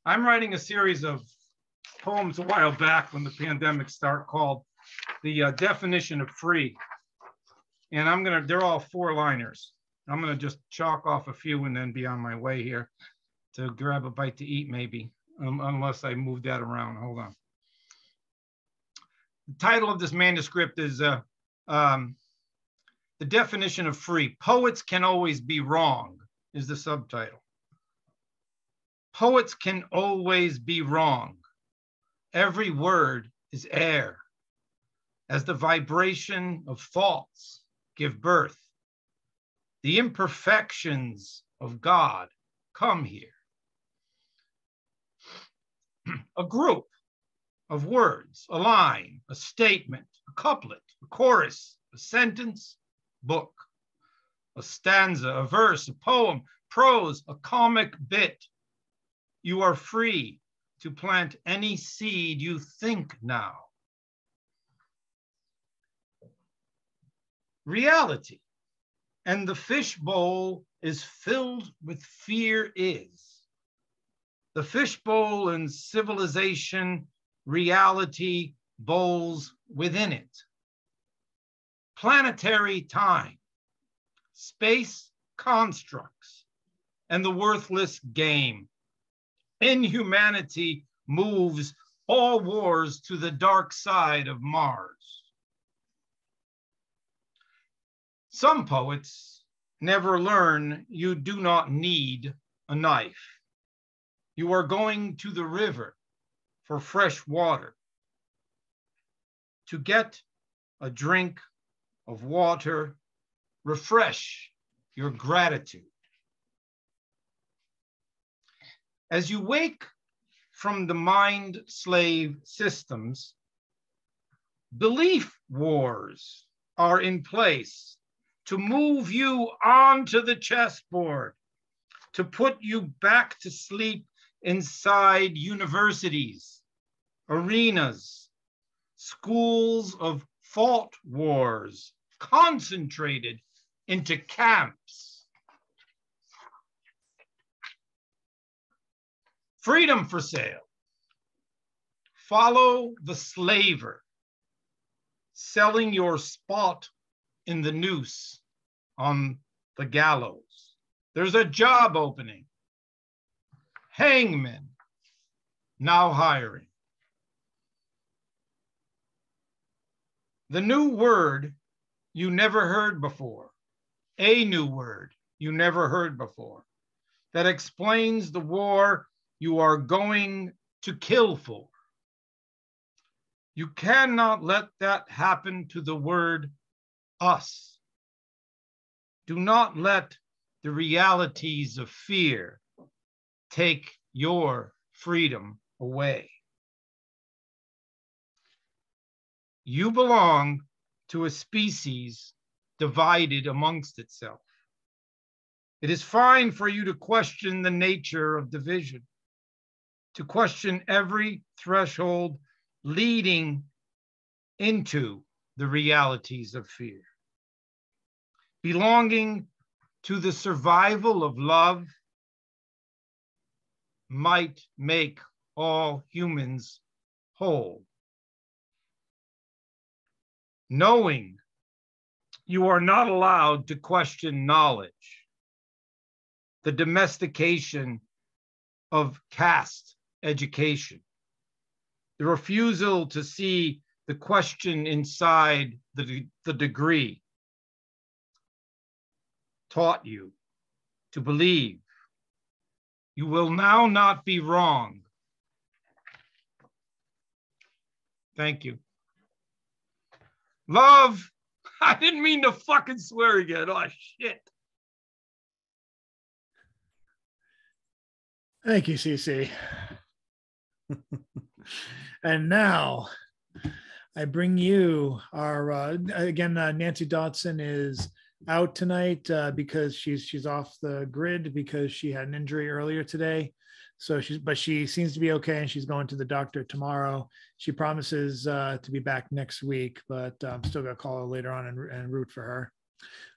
I'm writing a series of poems a while back when the pandemic started called The Definition of Free. And they're all 4-liners. I'm gonna just chalk off a few and then be on my way here to grab a bite to eat maybe, unless I move that around, hold on. The title of this manuscript is The Definition of Free. Poets Can Always Be Wrong is the subtitle. Poets can always be wrong. Every word is air. As the vibration of thoughts give birth, the imperfections of God come here. A group of words, a line, a statement, a couplet, a chorus, a sentence, book, a stanza, a verse, a poem, prose, a comic bit. You are free to plant any seed you think now. Reality and the fish bowl is filled with fear is. The fish bowl and civilization, reality bowls within it. Planetary time, space constructs, and the worthless game. Inhumanity moves all wars to the dark side of Mars. Some poets never learn you do not need a knife. You are going to the river for fresh water. To get a drink of water, refresh your gratitude. As you wake from the mind slave systems, belief wars are in place to move you onto the chessboard, to put you back to sleep inside universities, arenas, schools of thought wars, concentrated into camps. Freedom for sale. Follow the slaver, selling your spot in the noose on the gallows. There's a job opening. Hangmen, now hiring. The new word you never heard before, a new word you never heard before, that explains the war you are going to kill for. You cannot let that happen to the word us. Do not let the realities of fear take your freedom away. You belong to a species divided amongst itself. It is fine for you to question the nature of division, to question every threshold leading into the realities of fear. Belonging to the survival of love might make all humans whole. Knowing you are not allowed to question knowledge, the domestication of caste education, the refusal to see the question inside the degree, taught you to believe you will now not be wrong. Thank you. Love, I didn't mean to fucking swear again. Oh, shit.
Thank you, CC. And now I bring you our, again, Nancy Dotson is out tonight because she's off the grid because she had an injury earlier today. So she seems to be okay, and she's going to the doctor tomorrow. She promises to be back next week, but I'm still gonna call her later on and root for her.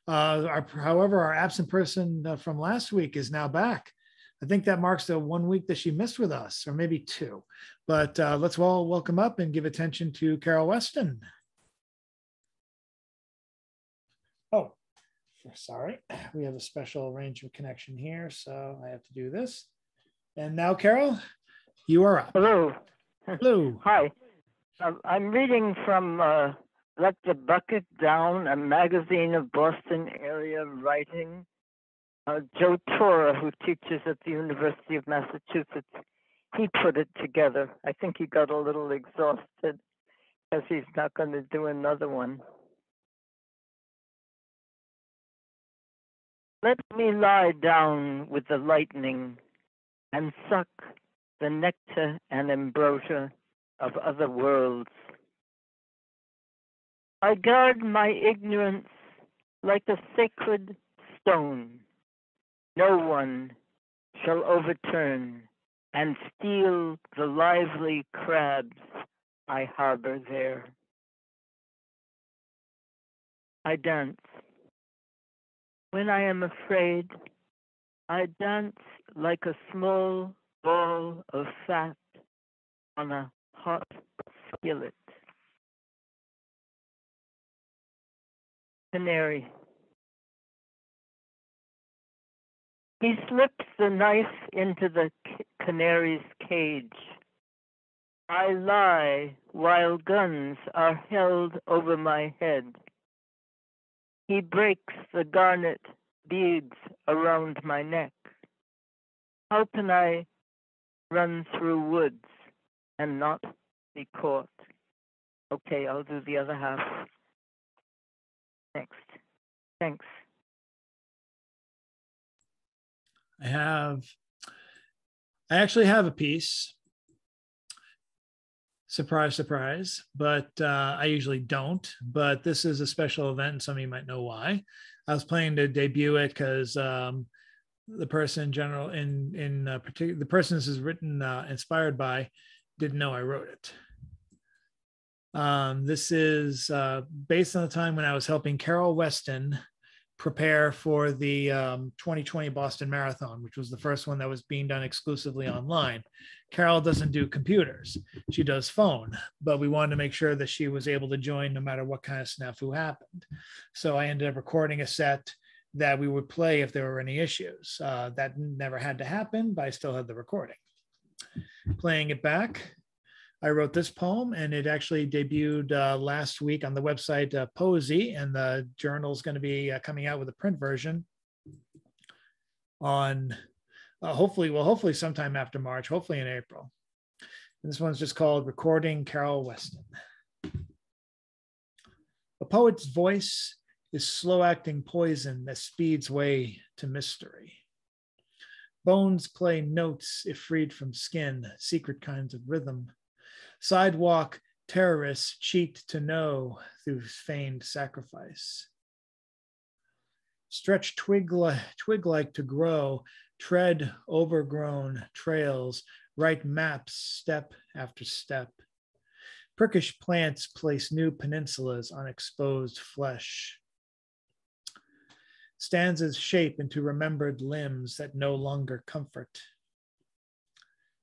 However, our absent person from last week is now back. I think that marks the 1 week that she missed with us, or maybe two. But let's all welcome up and give attention to Carol Weston. Oh, sorry, we have a special range of connection here, so I have to do this. And now, Carol, you are up.
Hello.
Hello.
Hi. I'm reading from Let the Bucket Down, a magazine of Boston area writing. Joe Torra, who teaches at the University of Massachusetts, he put it together. I think he got a little exhausted because he's not going to do another one. Let me lie down with the lightning and suck the nectar and ambrosia of other worlds. I guard my ignorance like a sacred stone. No one shall overturn and steal the lively crabs I harbor there. I dance. When I am afraid, I dance like a small ball of fat on a hot skillet. Canary. He slips the knife into the canary's cage. I lie while guns are held over my head. He breaks the garnet beads around my neck. How can I run through woods and not be caught? Okay, I'll do the other half next. Thanks.
I actually have a piece. Surprise, surprise, but I usually don't. But this is a special event, and some of you might know why. I was planning to debut it because the person in general, in particular, the person this is written inspired by, didn't know I wrote it. This is based on the time when I was helping Carol Weston prepare for the 2020 Boston Marathon, which was the first one that was being done exclusively online. Carol doesn't do computers, she does phone, but we wanted to make sure that she was able to join no matter what kind of snafu happened. So I ended up recording a set that we would play if there were any issues. That never had to happen, but I still had the recording. Playing it back, I wrote this poem, and it actually debuted last week on the website Poesy, and the journal is going to be coming out with a print version on hopefully sometime after March, hopefully in April. And this one's just called Recording Carol Weston. A poet's voice is slow-acting poison that speeds way to mystery. Bones play notes if freed from skin, secret kinds of rhythm. Sidewalk terrorists cheat to know through feigned sacrifice. Stretch twig-like to grow, tread overgrown trails, write maps step after step. Prickish plants place new peninsulas on exposed flesh. Stanzas shape into remembered limbs that no longer comfort.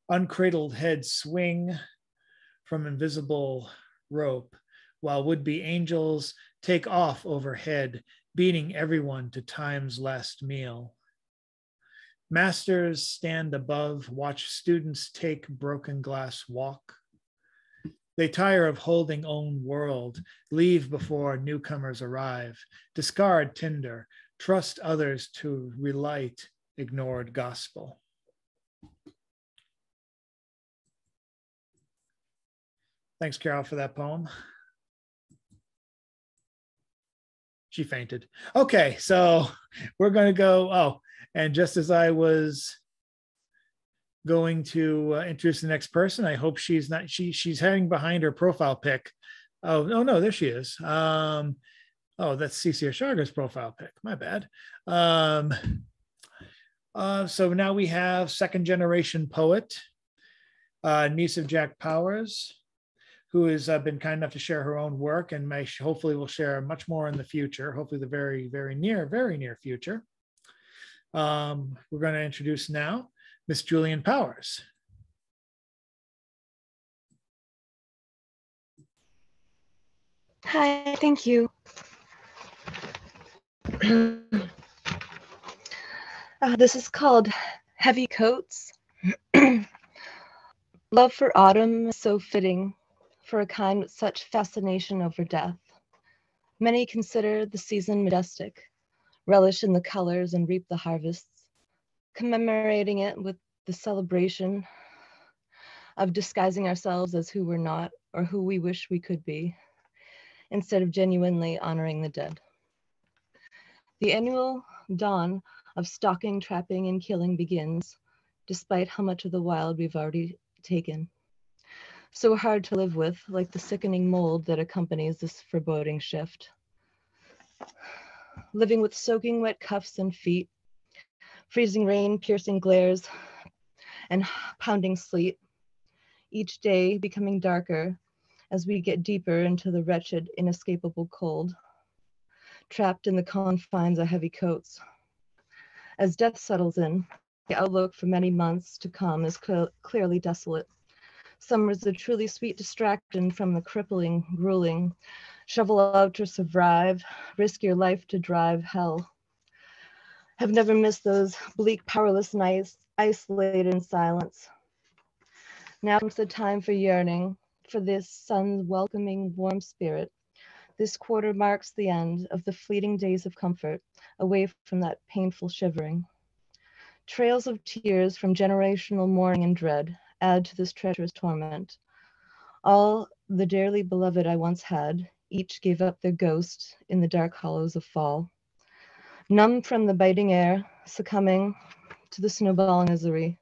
Uncradled heads swing from invisible rope, while would-be angels take off overhead, beating everyone to time's last meal. Masters stand above, watch students take broken glass walk. They tire of holding own world, leave before newcomers arrive, discard tinder, trust others to relight ignored gospel. Thanks, Carol, for that poem. She fainted. Okay, so we're going to go. And just as I was going to introduce the next person, I hope she's not. She's hiding behind her profile pic. Oh no, there she is. That's Caesarea Chagar's profile pic. My bad. So now we have second generation poet, niece of Jack Powers, who has been kind enough to share her own work, and hopefully will share much more in the future, hopefully the very near future. We're going to introduce now Miss Julian Powers.
Hi, thank you. This is called Heavy Coats. Love for autumn is so fitting, for a kind with such fascination over death. Many consider the season majestic, relish in the colors and reap the harvests, commemorating it with the celebration of disguising ourselves as who we're not or who we wish we could be, instead of genuinely honoring the dead. The annual dawn of stalking, trapping, and killing begins, despite how much of the wild we've already taken. So hard to live with, like the sickening mold that accompanies this foreboding shift. Living with soaking wet cuffs and feet, freezing rain, piercing glares, and pounding sleet, each day becoming darker as we get deeper into the wretched, inescapable cold. trapped in the confines of heavy coats. As death settles in, the outlook for many months to come is clearly desolate. Summer is a truly sweet distraction from the crippling, grueling, shovel out to survive, risk your life to drive hell. Have never missed those bleak, powerless nights, isolated in silence. Now comes the time for yearning, for this sun's welcoming, warm spirit. This quarter marks the end of the fleeting days of comfort, away from that painful shivering. Trails of tears from generational mourning and dread add to this treacherous torment. All the dearly beloved I once had, each gave up their ghost in the dark hollows of fall. Numb from the biting air, succumbing to the snowball misery.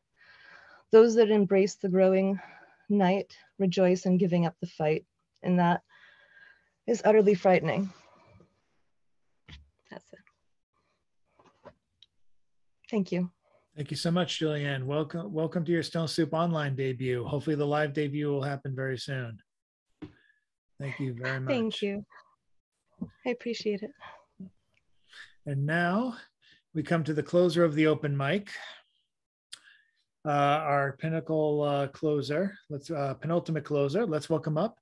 Those that embrace the growing night rejoice in giving up the fight, and that is utterly frightening. That's it. Thank you.
Thank you so much, Julianne. Welcome to your Stone Soup online debut. Hopefully the live debut will happen very soon. Thank you very much.
Thank you. I appreciate it.
And now we come to the closer of the open mic. Our pinnacle closer, penultimate closer. Let's welcome up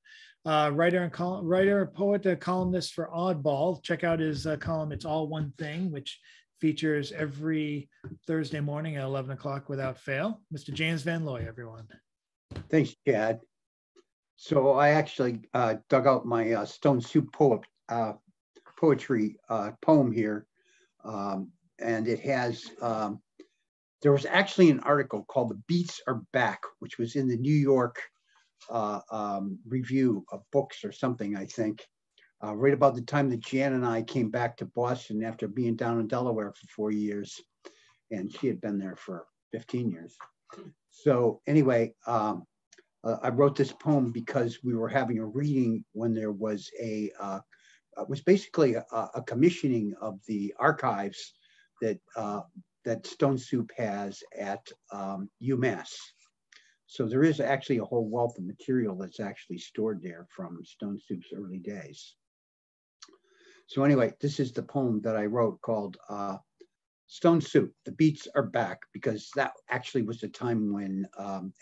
writer, poet, columnist for Oddball. Check out his column, It's All One Thing, which features every Thursday morning at 11 o'clock without fail. Mr. James Van Looy, everyone.
Thanks, Chad. So I actually dug out my Stone Soup poetry poem here, and it has, there was actually an article called The Beats Are Back, which was in the New York Review of Books or something, I think, right about the time that Jan and I came back to Boston after being down in Delaware for 4 years, and she had been there for 15 years. So anyway, I wrote this poem because we were having a reading when there was it was basically a commissioning of the archives that that Stone Soup has at UMass. So there is actually a whole wealth of material that's actually stored there from Stone Soup's early days. So anyway, this is the poem that I wrote called Stone Soup, The Beats Are Back, because that actually was the time when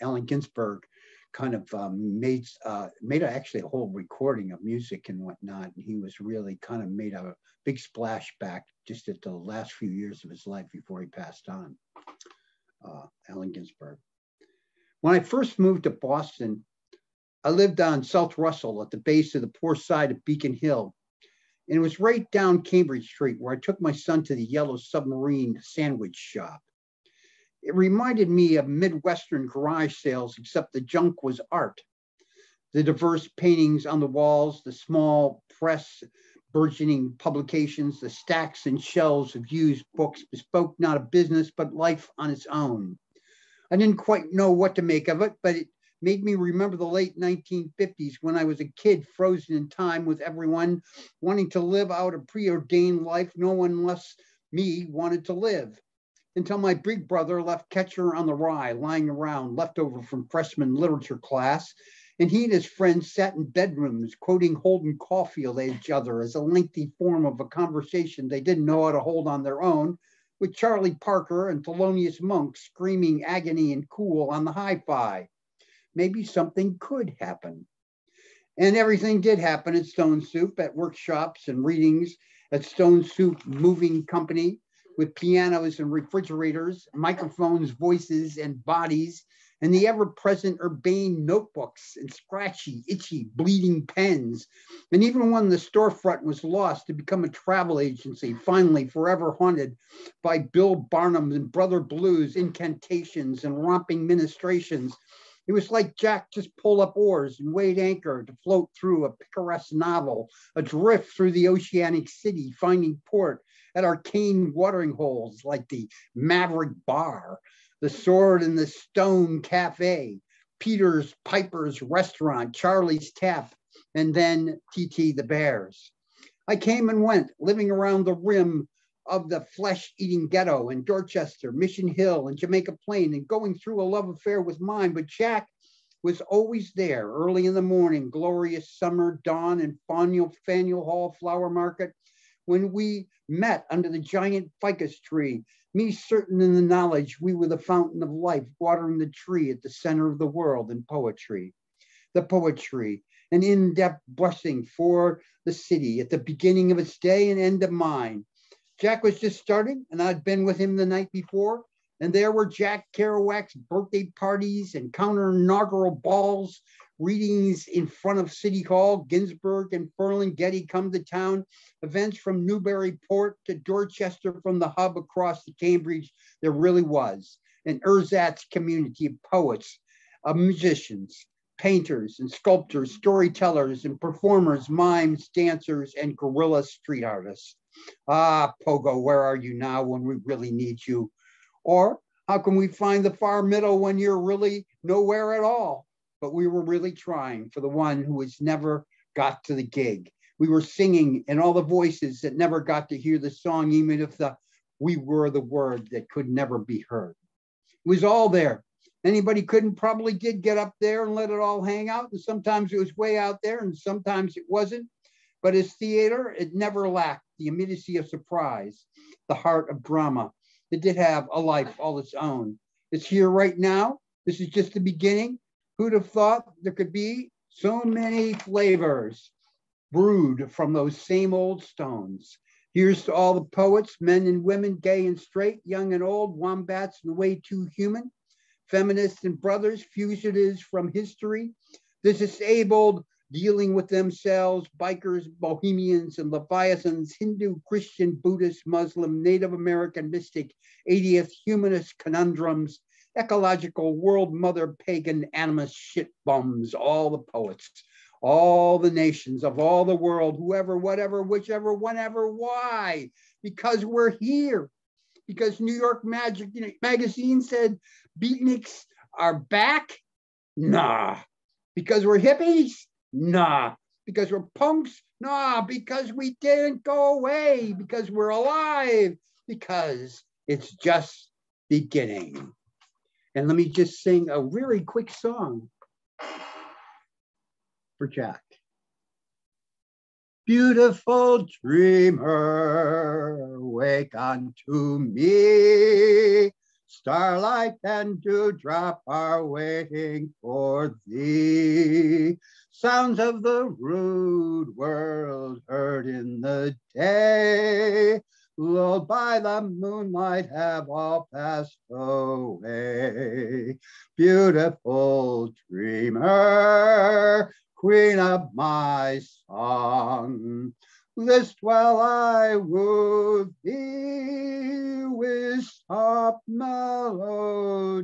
Allen Ginsberg kind of made actually a whole recording of music and whatnot. And he was really kind of made a big splash back just at the last few years of his life before he passed on, Allen Ginsberg. When I first moved to Boston, I lived on South Russell at the base of the poor side of Beacon Hill. And it was right down Cambridge Street where I took my son to the Yellow Submarine sandwich shop. It reminded me of Midwestern garage sales, except the junk was art. The diverse paintings on the walls, the small press burgeoning publications, the stacks and shelves of used books bespoke not a business, but life on its own. I didn't quite know what to make of it, but it made me remember the late 1950s when I was a kid frozen in time with everyone wanting to live out a preordained life no one less me wanted to live. Until my big brother left Catcher on the Rye lying around, left over from freshman literature class, and he and his friends sat in bedrooms quoting Holden Caulfield at each other as a lengthy form of a conversation they didn't know how to hold on their own, with Charlie Parker and Thelonious Monk screaming agony and cool on the hi-fi. Maybe something could happen. And everything did happen at Stone Soup, at workshops and readings, at Stone Soup Moving Company, with pianos and refrigerators, microphones, voices, and bodies, and the ever-present urbane notebooks and scratchy, itchy, bleeding pens. And even when the storefront was lost to become a travel agency, finally forever haunted by Bill Barnum and Brother Blues incantations and romping ministrations, it was like Jack just pulled up oars and weighed anchor to float through a picaresque novel, adrift through the oceanic city, finding port at arcane watering holes like the Maverick Bar, the Sword and the Stone Cafe, Peter's Piper's Restaurant, Charlie's Tap, and then TT the Bears. I came and went, living around the rim of the flesh-eating ghetto in Dorchester, Mission Hill, and Jamaica Plain, and going through a love affair with mine, but Jack was always there, early in the morning, glorious summer dawn, and Faneuil Hall Flower Market, when we met under the giant ficus tree, me certain in the knowledge we were the fountain of life, watering the tree at the center of the world in poetry. The poetry, an in-depth blessing for the city at the beginning of its day and end of mine. Jack was just starting, and I'd been with him the night before, and there were Jack Kerouac's birthday parties and counter-inaugural balls, readings in front of City Hall, Ginsberg and Ferlinghetti come to town, events from Newburyport to Dorchester from the hub across to Cambridge. There really was an ersatz community of poets, of musicians, painters and sculptors, storytellers and performers, mimes, dancers, and guerrilla street artists. Ah, Pogo, where are you now when we really need you? Or how can we find the far middle when you're really nowhere at all? But we were really trying for the one who has never got to the gig. We were singing in all the voices that never got to hear the song, even if we were the word that could never be heard. It was all there. Anybody probably did get up there and let it all hang out. And sometimes it was way out there and sometimes it wasn't. But as theater, it never lacked the immediacy of surprise, the heart of drama. It did have a life all its own. It's here right now. This is just the beginning. Who'd have thought there could be so many flavors brewed from those same old stones? Here's to all the poets, men and women, gay and straight, young and old, wombats and way too human, feminists and brothers, fugitives from history, the disabled dealing with themselves, bikers, bohemians, and leviathans, Hindu, Christian, Buddhist, Muslim, Native American mystic, 80th humanist conundrums, ecological world mother, pagan, animist shit bums, all the poets, all the nations of all the world, whoever, whatever, whichever, whenever, why? Because we're here. Because New York Magazine said beatniks are back? Nah. Because we're hippies? Nah. Because we're punks? Nah. Because we didn't go away. Because we're alive. Because it's just beginning. And let me just sing a really quick song for Jack. Beautiful dreamer, wake unto me. Starlight and dewdrop are waiting for thee. Sounds of the rude world heard in the day, lulled by the moonlight, have all passed away. Beautiful dreamer, queen of my song, list while I woo thee with soft melody.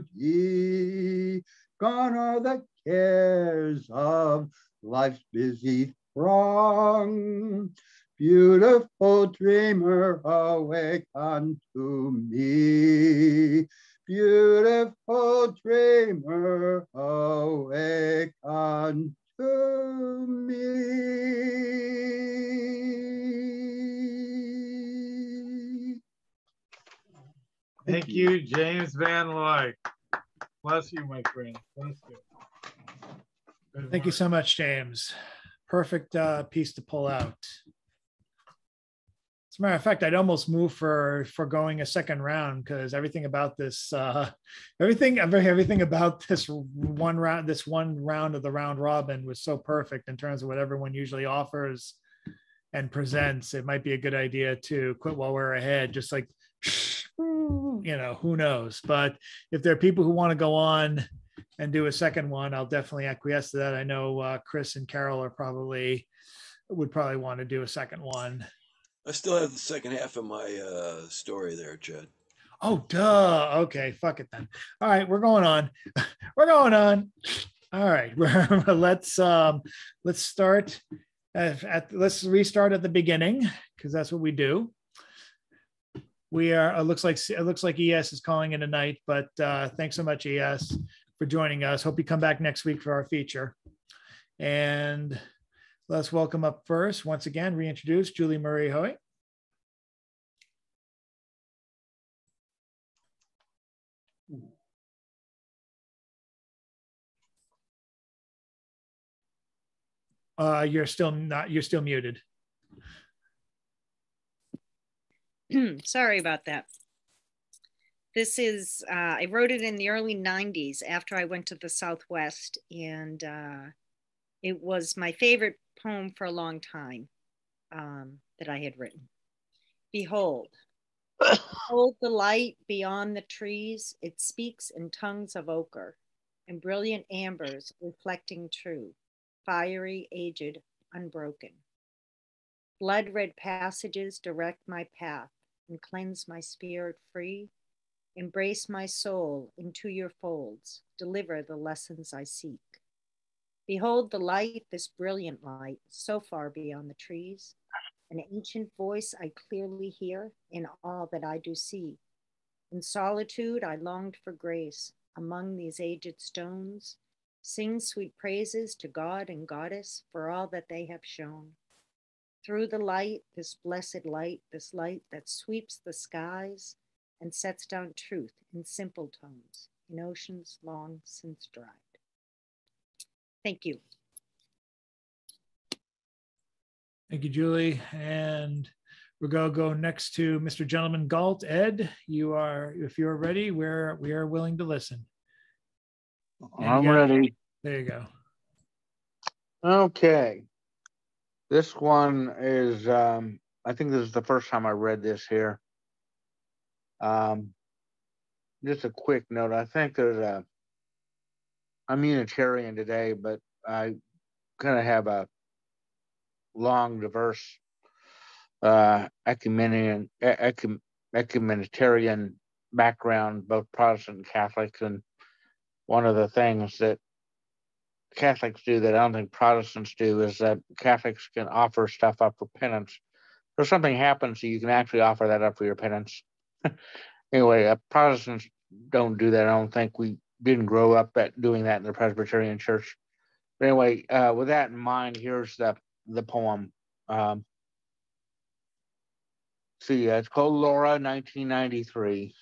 Gone are the cares of life's busy throng. Beautiful dreamer, awake unto me. Beautiful dreamer, awake unto me.
Thank you, James Van Lyck. Bless you, my friend. Bless you.
Thank you so much, James. Perfect piece to pull out. As a matter of fact, I'd almost move for going a second round because everything about this, everything about this one round of the round robin was so perfect in terms of what everyone usually offers and presents. It might be a good idea to quit while we're ahead, just like, who knows? But if there are people who want to go on and do a second one, I'll definitely acquiesce to that. I know Chris and Carol would probably want to do a second one.
I still have the second half of my story there, Judd.
Oh, duh. Okay, fuck it then. All right, we're going on. We're going on. All right, let's start. Let's restart at the beginning because that's what we do. We are. It looks like ES is calling it a night, but thanks so much, ES, for joining us. Hope you come back next week for our feature. And let's welcome up first, once again, reintroduce Julie Marie Hoey. You're still muted.
Sorry about that. This is, I wrote it in the early 90s after I went to the Southwest, and it was my favorite poem for a long time that I had written. Behold, behold the light beyond the trees. It speaks in tongues of ochre and brilliant ambers reflecting true, fiery, aged, unbroken. Blood-red passages direct my path and cleanse my spirit free. Embrace my soul into your folds. Deliver the lessons I seek. Behold the light, this brilliant light, so far beyond the trees. An ancient voice I clearly hear in all that I do see. In solitude I longed for grace among these aged stones. Sing sweet praises to God and Goddess for all that they have shown. Through the light, this blessed light, this light that sweeps the skies and sets down truth in simple tones in oceans long since dried. Thank you.
Thank you, Julie. And we're going to go next to Mr. Gentleman Galt. Ed, if you're ready, we are willing to listen.
I'm ready.
There you go.
Okay. This one is, I think this is the first time I read this here. Just a quick note. I think I'm Unitarian today, but I kind of have a long, diverse ecumenicitarian background, both Protestant and Catholic. And one of the things that Catholics do that I don't think Protestants do is that Catholics can offer stuff up for penance. So if something happens, you can actually offer that up for your penance. Anyway, Protestants don't do that. I don't think we didn't grow up at doing that in the Presbyterian Church. But anyway, with that in mind, here's the poem. It's called Laura, 1993.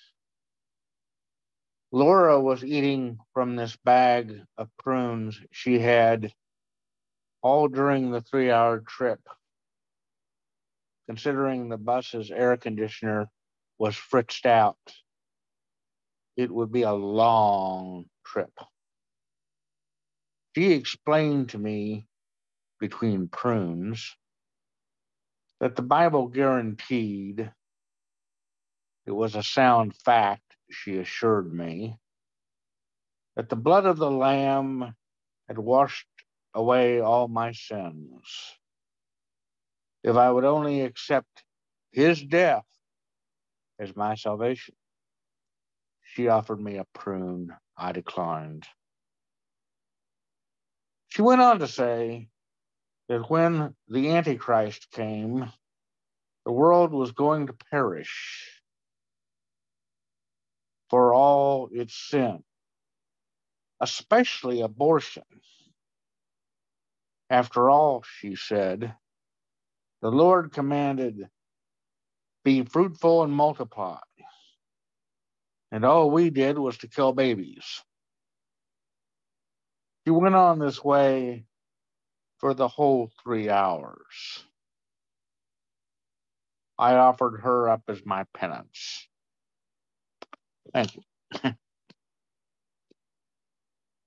Laura was eating from this bag of prunes she had all during the 3-hour trip. Considering the bus's air conditioner was fritzed out, it would be a long trip. She explained to me, between prunes, that the Bible guaranteed, it was a sound fact, she assured me, that the blood of the Lamb had washed away all my sins. If I would only accept his death as my salvation. She offered me a prune. I declined. She went on to say that when the Antichrist came, the world was going to perish for all its sin, especially abortion. After all, she said, the Lord commanded, be fruitful and multiply. And all we did was to kill babies. She went on this way for the whole 3 hours. I offered her up as my penance. Thank you.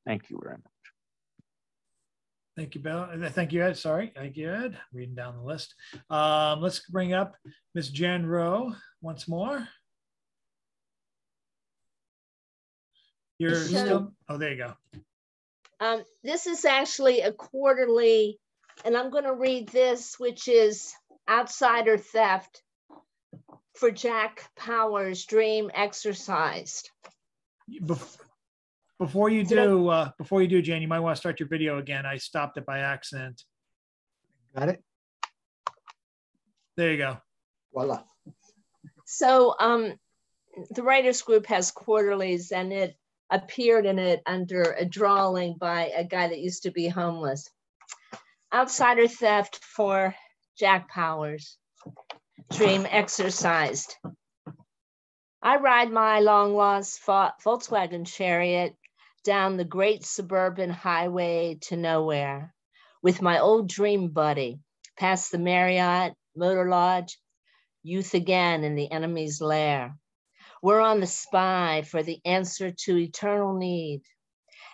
Thank you very much.
Thank you, Bill. Thank you, Ed. Sorry. Thank you, Ed. Reading down the list. Let's bring up Miss Jan Rowe once more. You're still, oh, there you go.
This is actually a quarterly, and I'm going to read this, which is Outsider Theft for Jack Powers, Dream Exercised.
Before you do, Jan, you might want to start your video again. I stopped it by accident.
Got it?
There you go.
Voila.
So the writers group has quarterlies, and it appeared in it under a drawing by a guy that used to be homeless. Outsider Theft for Jack Powers, Dream Exercised. I ride my long-lost Volkswagen Chariot down the great suburban highway to nowhere with my old dream buddy, past the Marriott, Motor Lodge, youth again in the enemy's lair. We're on the spy for the answer to eternal need,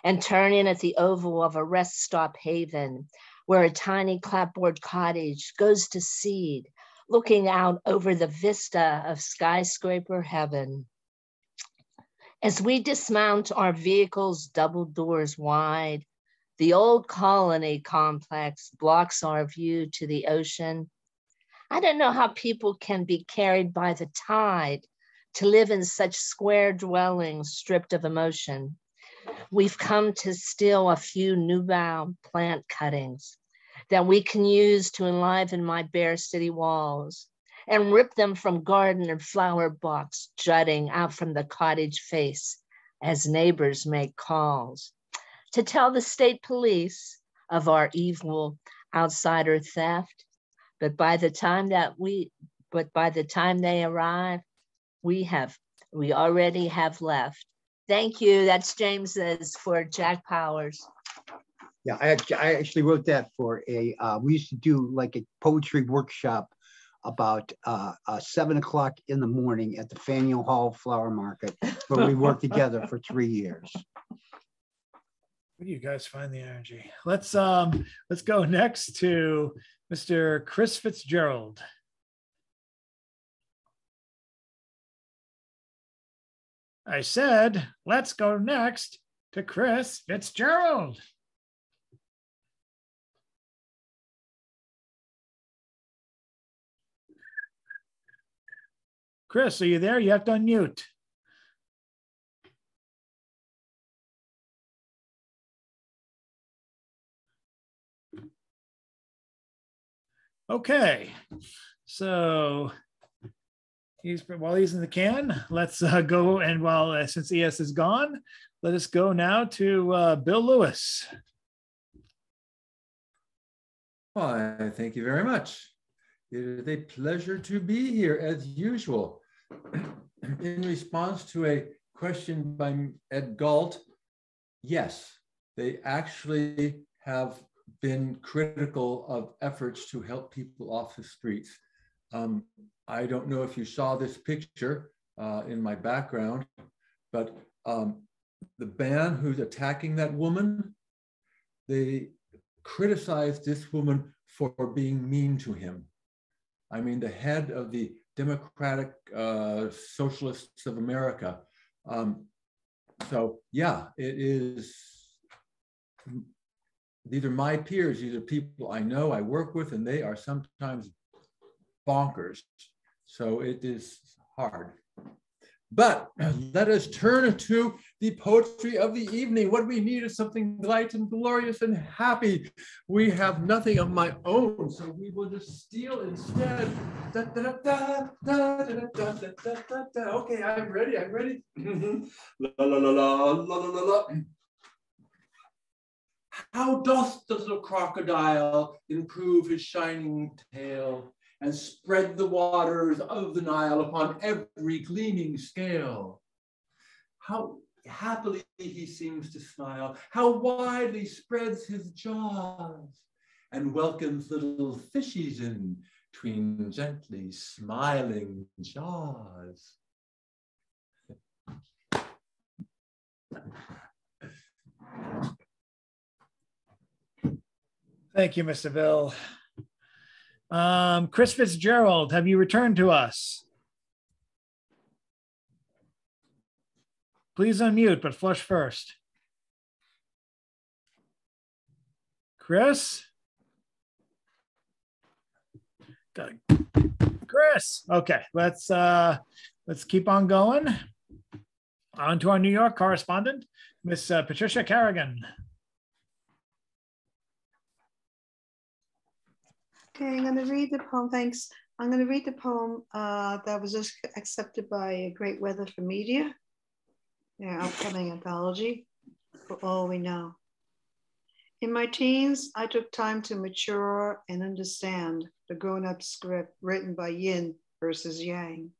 and turn in at the oval of a rest stop haven, where a tiny clapboard cottage goes to seed, looking out over the vista of skyscraper heaven. As we dismount our vehicles, double doors wide, the old colony complex blocks our view to the ocean. I don't know how people can be carried by the tide to live in such square dwellings stripped of emotion. We've come to steal a few nubile plant cuttings that we can use to enliven my bare city walls, and rip them from garden and flower box jutting out from the cottage face as neighbors make calls to tell the state police of our evil outsider theft. But by the time they arrive, we already have left. Thank you. That's James's for Jack Powers.
Yeah, I actually wrote that for a, we used to do like a poetry workshop about 7 o'clock in the morning at the Faneuil Hall Flower Market, where we worked together for 3 years.
Where do you guys find the energy? Let's go next to Mr. Chris Fitzgerald. I said, let's go next to Chris Fitzgerald. Chris, are you there? You have to unmute. Okay, so while he's in the can, let's go. And since ES is gone, let us go now to Bill Lewis.
Why, thank you very much. It is a pleasure to be here as usual. In response to a question by Ed Galt, yes, they actually have been critical of efforts to help people off the streets. I don't know if you saw this picture in my background, but the man who's attacking that woman, they criticized this woman for being mean to him. I mean, the head of the Democratic Socialists of America. So yeah, it is, these are my peers, these are people I know, I work with, and they are sometimes bonkers. So it is hard. But let us turn to the poetry of the evening. What we need is something light and glorious and happy. We have nothing of my own, so we will just steal instead. Da, da, da, da, da, da, da, da, da, da. Okay, I'm ready, I'm ready. La, la, la, la, la, la, la. How doth the little crocodile improve his shining tail and spread the waters of the Nile upon every gleaming scale? How happily he seems to smile, how widely spreads his jaws, and welcomes little fishies in between gently smiling jaws.
Thank you, Mr. Bill. Chris Fitzgerald, have you returned to us? Please unmute, but flush first. Chris? Chris, okay, let's keep on going. On to our New York correspondent, Miss Patricia Carrigan.
Okay, I'm going to read the poem. Thanks. I'm going to read the poem that was just accepted by Great Weather for Media, their upcoming anthology, For All We Know. In my teens, I took time to mature and understand the grown-up script written by yin versus yang.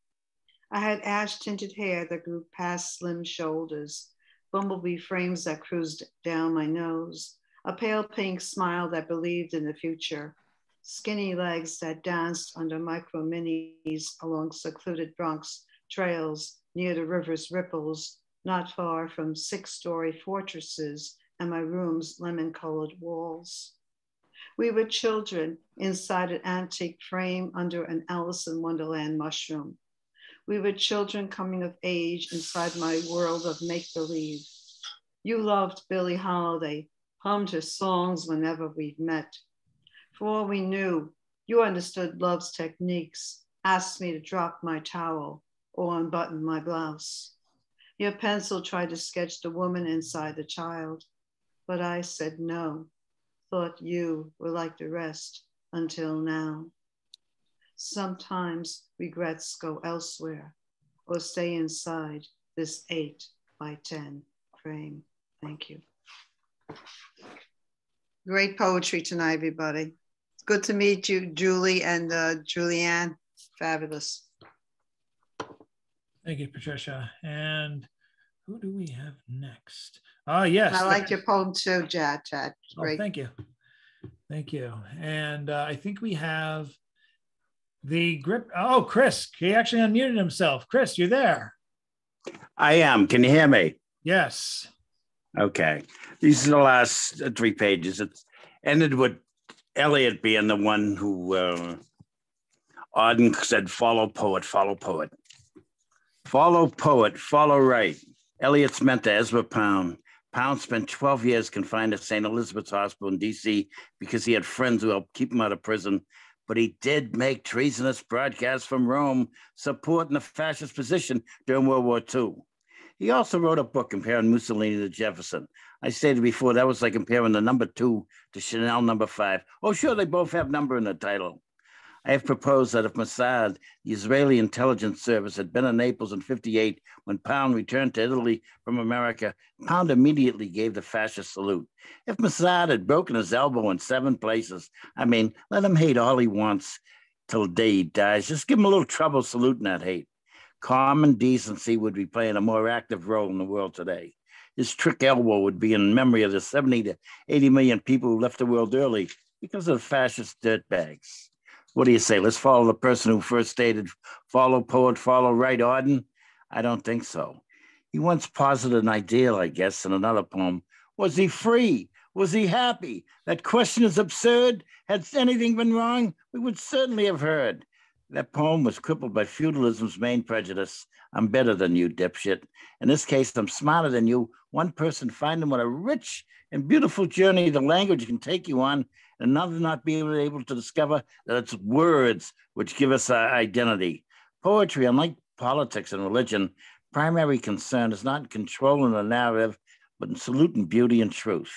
I had ash-tinted hair that grew past slim shoulders, bumblebee frames that cruised down my nose, a pale pink smile that believed in the future, skinny legs that danced under micro minis along secluded Bronx trails near the river's ripples, not far from 6-story fortresses and my room's lemon-colored walls. We were children inside an antique frame under an Alice in Wonderland mushroom. We were children coming of age inside my world of make-believe. You loved Billie Holiday, hummed her songs whenever we'd met. For all we knew, you understood love's techniques, asked me to drop my towel or unbutton my blouse. Your pencil tried to sketch the woman inside the child, but I said no, thought you were like the rest until now. Sometimes regrets go elsewhere or stay inside this 8x10 frame. Thank you. Great poetry tonight, everybody. It's good to meet you, Julie and Julianne. Fabulous.
Thank you, Patricia. And who do we have next? Oh, yes.
I like your poem too, Chad. Great.
Oh, thank you. Thank you. And I think we have the grip. Oh, Chris, he actually unmuted himself. Chris, you there?
I am. Can you hear me?
Yes.
Okay. These are the last 3 pages. It ended with Eliot being the one who Auden said, follow poet, follow poet. Follow poet, follow right. Eliot's mentor, Ezra Pound. Pound spent 12 years confined at St. Elizabeth's Hospital in D.C. because he had friends who helped keep him out of prison. But he did make treasonous broadcasts from Rome, supporting the fascist position during World War II. He also wrote a book comparing Mussolini to Jefferson. I stated before, that was like comparing the number 2 to Chanel number 5. Oh, sure, they both have number in the title. I have proposed that if Mossad, the Israeli intelligence service, had been in Naples in 1958 when Pound returned to Italy from America, Pound immediately gave the fascist salute. If Mossad had broken his elbow in 7 places, I mean, let him hate all he wants till the day he dies. Just give him a little trouble saluting that hate. Common decency would be playing a more active role in the world today. His trick elbow would be in memory of the 70 to 80 million people who left the world early because of fascist dirtbags. What do you say? Let's follow the person who first stated, follow poet, follow right, Auden? I don't think so. He once posited an ideal, I guess, in another poem. Was he free? Was he happy? That question is absurd. Had anything been wrong, we would certainly have heard. That poem was crippled by feudalism's main prejudice. I'm better than you, dipshit. In this case, I'm smarter than you. One person finding what a rich and beautiful journey the language can take you on, and another not being able to discover that it's words which give us our identity. Poetry, unlike politics and religion, primary concern is not in controlling the narrative, but in saluting beauty and truth.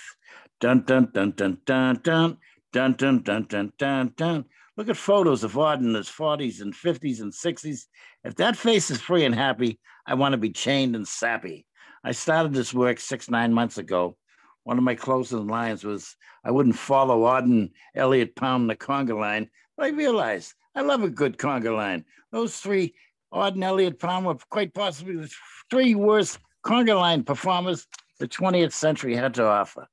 Dun, dun, dun, dun, dun, dun, dun, dun, dun, dun, dun, dun. Look at photos of Auden in his 40s and 50s and 60s. If that face is free and happy, I want to be chained and sappy. I started this work 6-9 months ago. One of my closing lines was, I wouldn't follow Auden, Eliot Pound, the conga line, but I realized I love a good conga line. Those 3, Auden, Eliot Pound, were quite possibly the 3 worst conga line performers the 20th century had to offer.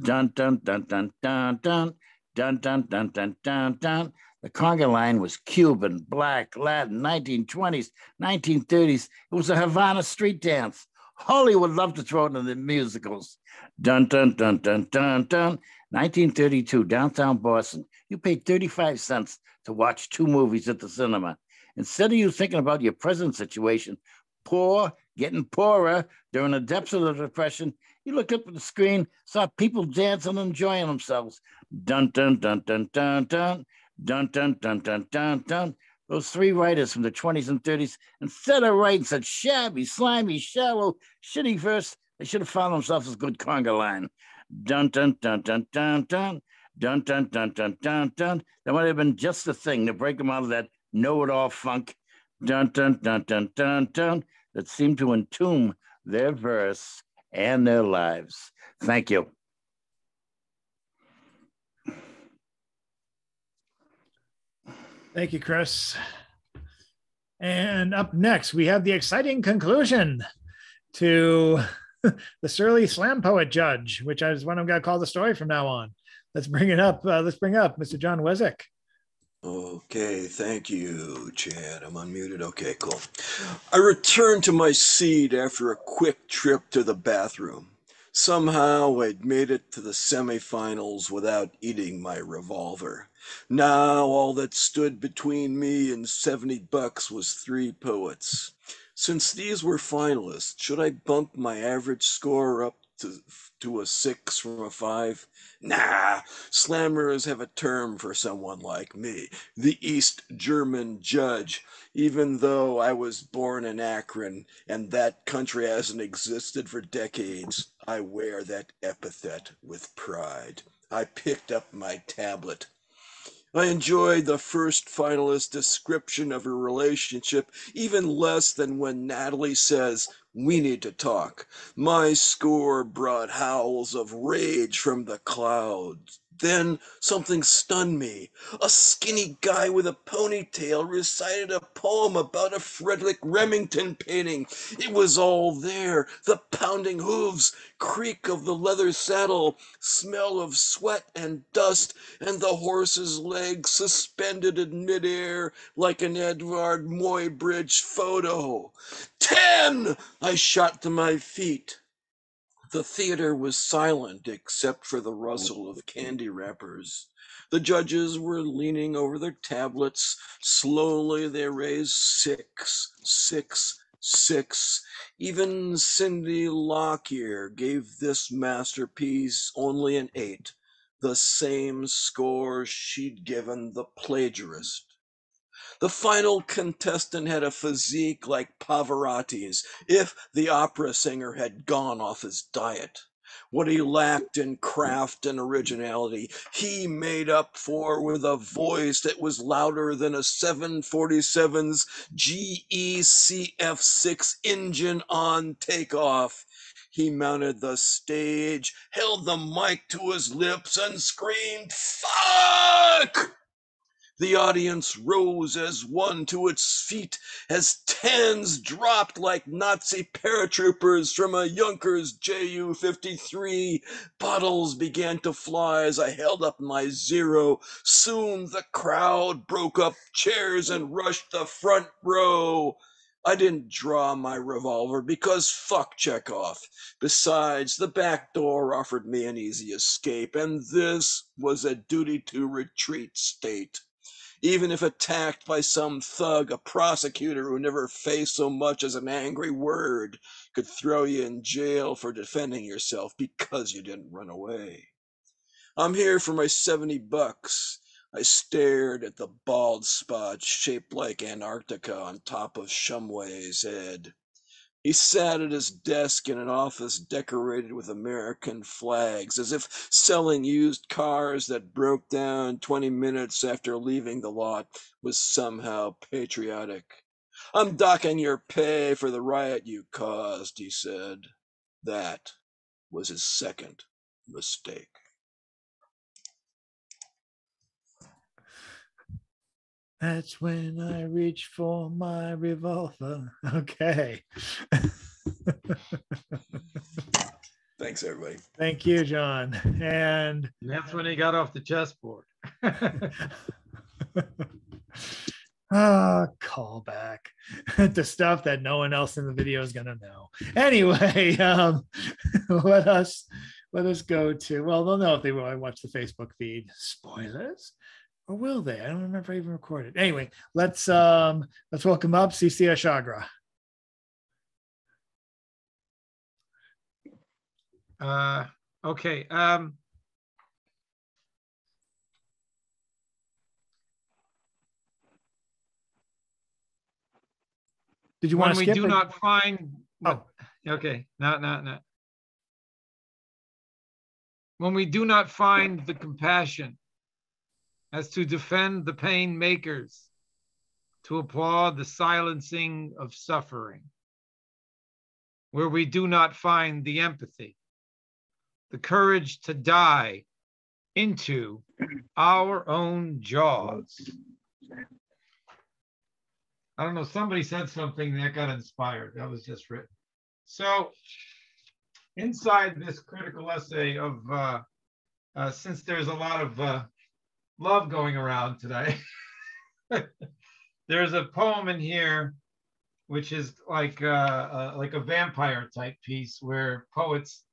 Dun, dun, dun, dun, dun, dun, dun, dun, dun, dun, dun, dun. The conga line was Cuban, Black, Latin, 1920s, 1930s. It was a Havana street dance. Hollywood loved to throw it in the musicals. Dun, dun, dun, dun, dun, dun. 1932, downtown Boston. You paid 35 cents to watch 2 movies at the cinema. Instead of you thinking about your present situation, poor, getting poorer during the depths of the Depression, you looked up at the screen, saw people dancing and enjoying themselves. Dun, dun, dun, dun, dun, dun. Dun, dun, dun, dun, dun, dun. Those 3 writers from the 20s and 30s, instead of writing such shabby, slimy, shallow, shitty verse, they should have found themselves a good conga line. Dun, dun, dun, dun, dun, dun. Dun, dun, dun, dun, dun, dun. That might have been just the thing to break them out of that know-it-all funk. Dun, dun, dun, dun, dun, dun. That seemed to entomb their verse and their lives. Thank you.
Thank you, Chris. And up next, we have the exciting conclusion to the Surly Slam Poet Judge, which is what I'm going to call the story from now on. Let's bring it up. Let's bring up Mr. John Wezek.
Okay, thank you, Chad. I'm unmuted. Okay, cool. I returned to my seat after a quick trip to the bathroom. Somehow I'd made it to the semifinals without eating my revolver. Now all that stood between me and $70 was 3 poets. Since these were finalists, should I bump my average score up to a 6 from a 5? Nah, slammers have a term for someone like me, the East German judge, even though I was born in Akron and that country hasn't existed for decades. I wear that epithet with pride. I picked up my tablet. I enjoyed the first finalist's description of her relationship even less than when Natalie says, "We need to talk." My score brought howls of rage from the clouds. Then something stunned me. A skinny guy with a ponytail recited a poem about a Frederick Remington painting. It was all there. The pounding hooves, creak of the leather saddle, smell of sweat and dust, and the horse's legs suspended in midair like an Edvard Muybridge photo. 10! I shot to my feet. The theater was silent except for the rustle of candy wrappers. The judges were leaning over their tablets. Slowly they raised 6, 6, 6. Even Cindy Lockyer gave this masterpiece only an 8, the same score she'd given the plagiarist. The final contestant had a physique like Pavarotti's if the opera singer had gone off his diet. What he lacked in craft and originality, he made up for with a voice that was louder than a 747's GECF6 engine on takeoff. He mounted the stage, held the mic to his lips, and screamed, "Fuck!" The audience rose as one to its feet as 10s dropped like Nazi paratroopers from a Junkers Ju-53. Bottles began to fly as I held up my 0. Soon the crowd broke up chairs and rushed the front row. I didn't draw my revolver because fuck Chekhov. Besides, the back door offered me an easy escape, and this was a duty to retreat state. Even if attacked by some thug, a prosecutor who never faced so much as an angry word could throw you in jail for defending yourself because you didn't run away. I'm here for my $70. I stared at the bald spot shaped like Antarctica on top of Shumway's head. He sat at his desk in an office decorated with American flags, as if selling used cars that broke down 20 minutes after leaving the lot was somehow patriotic. "I'm docking your pay for the riot you caused," he said. That was his second mistake.
That's when I reach for my revolver. Okay.
Thanks, everybody.
Thank you, John. And
that's when he got off the chessboard.
Callback to stuff that no one else in the video is gonna know. Anyway, let us go to, well, they'll know if they really watch the Facebook feed. Spoilers. Or will they? I don't remember if I even recorded. Anyway, let's welcome up Cecilia Chagra.
Okay.
Did you want to skip
when we do
it?
not find, okay, no. When we do not find the compassion as to defend the pain makers, to applaud the silencing of suffering, where we do not find the empathy, the courage to die into our own jaws. I don't know, somebody said something that got inspired. That was just written. So inside this critical essay of, since there's a lot of love going around today, There's a poem in here, which is like a vampire type piece where poets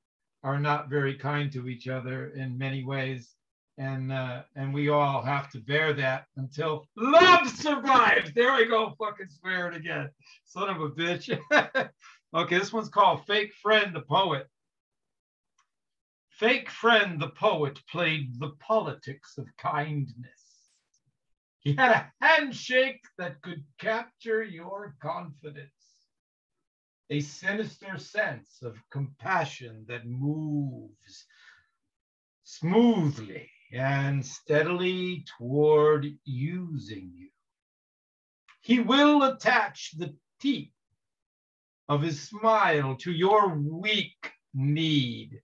are not very kind to each other in many ways. And we all have to bear that until love survives. There I go, fucking swear it again. Son of a bitch. Okay, this one's called Fake Friend the Poet. Fake friend the poet played the politics of kindness. He had a handshake that could capture your confidence, a sinister sense of compassion that moves smoothly and steadily toward using you. He will attach the teeth of his smile to your weak need,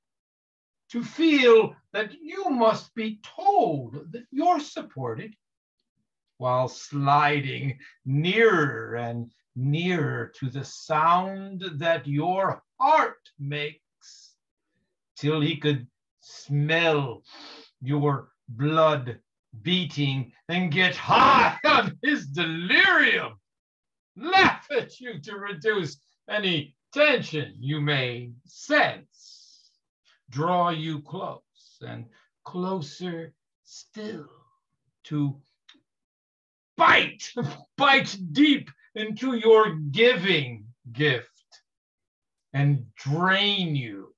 to feel that you must be told that you're supported, while sliding nearer and nearer to the sound that your heart makes, till he could smell your blood beating and get high on his delirium, laugh at you to reduce any tension you may sense, draw you close and closer still, to bite deep into your giving gift and drain you,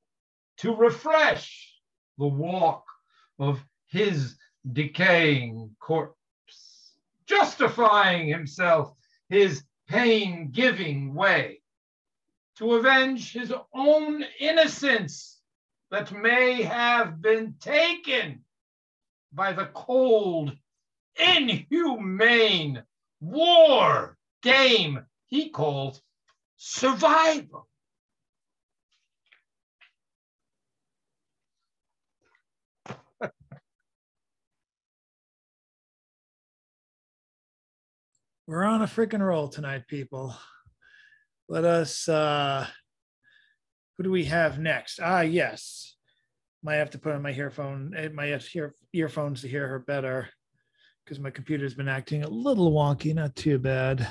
to refresh the walk of his decaying corpse, justifying himself his pain-giving way, to avenge his own innocence that may have been taken by the cold, inhumane war game he calls survival.
We're on a freaking roll tonight, people. Let us, who do we have next? Yes. Might have to put on my earphones to hear her better, because my computer's been acting a little wonky, not too bad.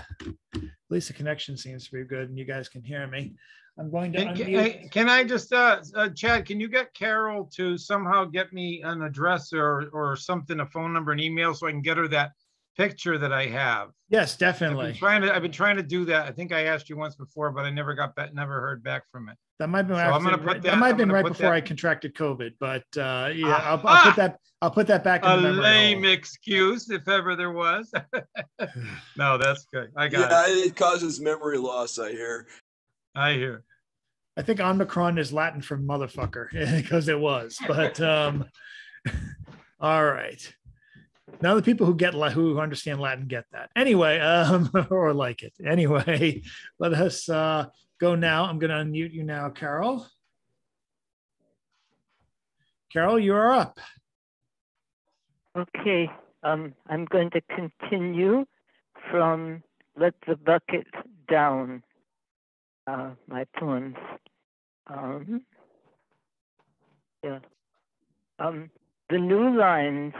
At least the connection seems to be good and you guys can hear me. I'm going to unmute.
Can I just, Chad, can you get Carol to somehow get me an address or something, a phone number, an email, so I can get her that picture that I have?
Yes, definitely.
I've been trying to do that. I think I asked you once before, but I never heard back from it.
That might be.
So I'm going to put that. That
might have been right before I contracted COVID, but yeah, I'll put that back in the memory
lame
hole.
Excuse, if ever there was. No, that's good. I got it.
It causes memory loss, I hear.
I hear.
I think Omicron is Latin for motherfucker, because it was. But all right. Now the people who understand Latin get that. Anyway, or like it. Anyway, let us go now. I'm going to unmute you now, Carol. Carol, you are up.
Okay. I'm going to continue from Let the Bucket Down, my poems. The new lines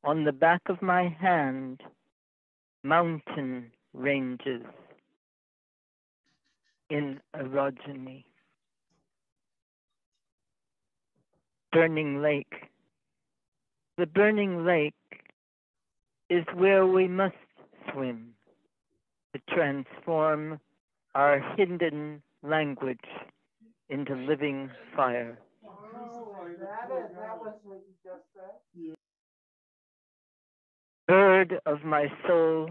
on the back of my hand: mountain ranges in orogeny. Burning lake. The burning lake is where we must swim to transform our hidden language into living fire. Bird of my soul,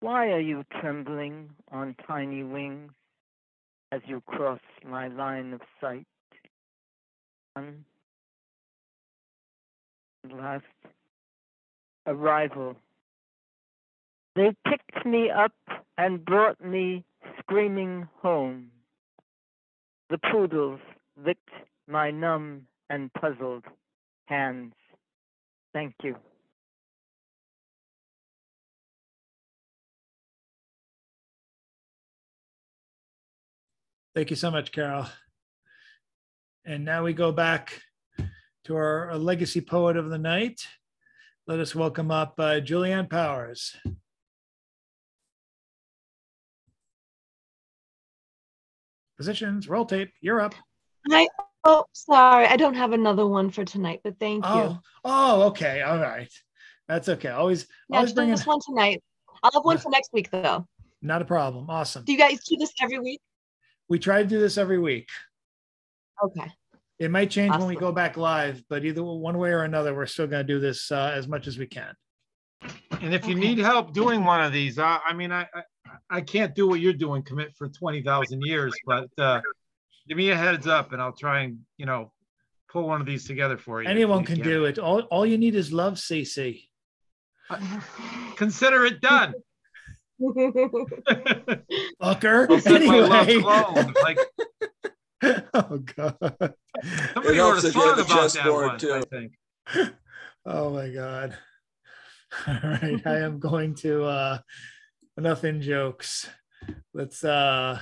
why are you trembling on tiny wings as you cross my line of sight? And last, arrival. They picked me up and brought me screaming home. The poodles licked my numb and puzzled hands. Thank you.
Thank you so much, Carol. And now we go back to our legacy poet of the night. Let us welcome up Julianne Powers. Positions, roll tape, you're up.
Oh, sorry, I don't have another one for tonight, but thank you.
Oh, okay, all right. That's okay. Always bring
just one tonight. I'll have one for next week, though.
Not a problem. Awesome.
Do you guys do this every week?
We try to do this every week.
Okay.
It might change when we go back live, but either one way or another, we're still going to do this as much as we can.
And if you need help doing one of these, I mean, I can't do what you're doing, commit for 20,000 years, but give me a heads up and I'll try and, pull one of these together for you.
Anyone can do it. All you need is love, CC.
Consider it done.
Fucker.
I'll send my love clone. Like,
oh God.
Somebody wrote a song about that once, I think.
Oh my God. All right. I am going to enough in jokes. Let's go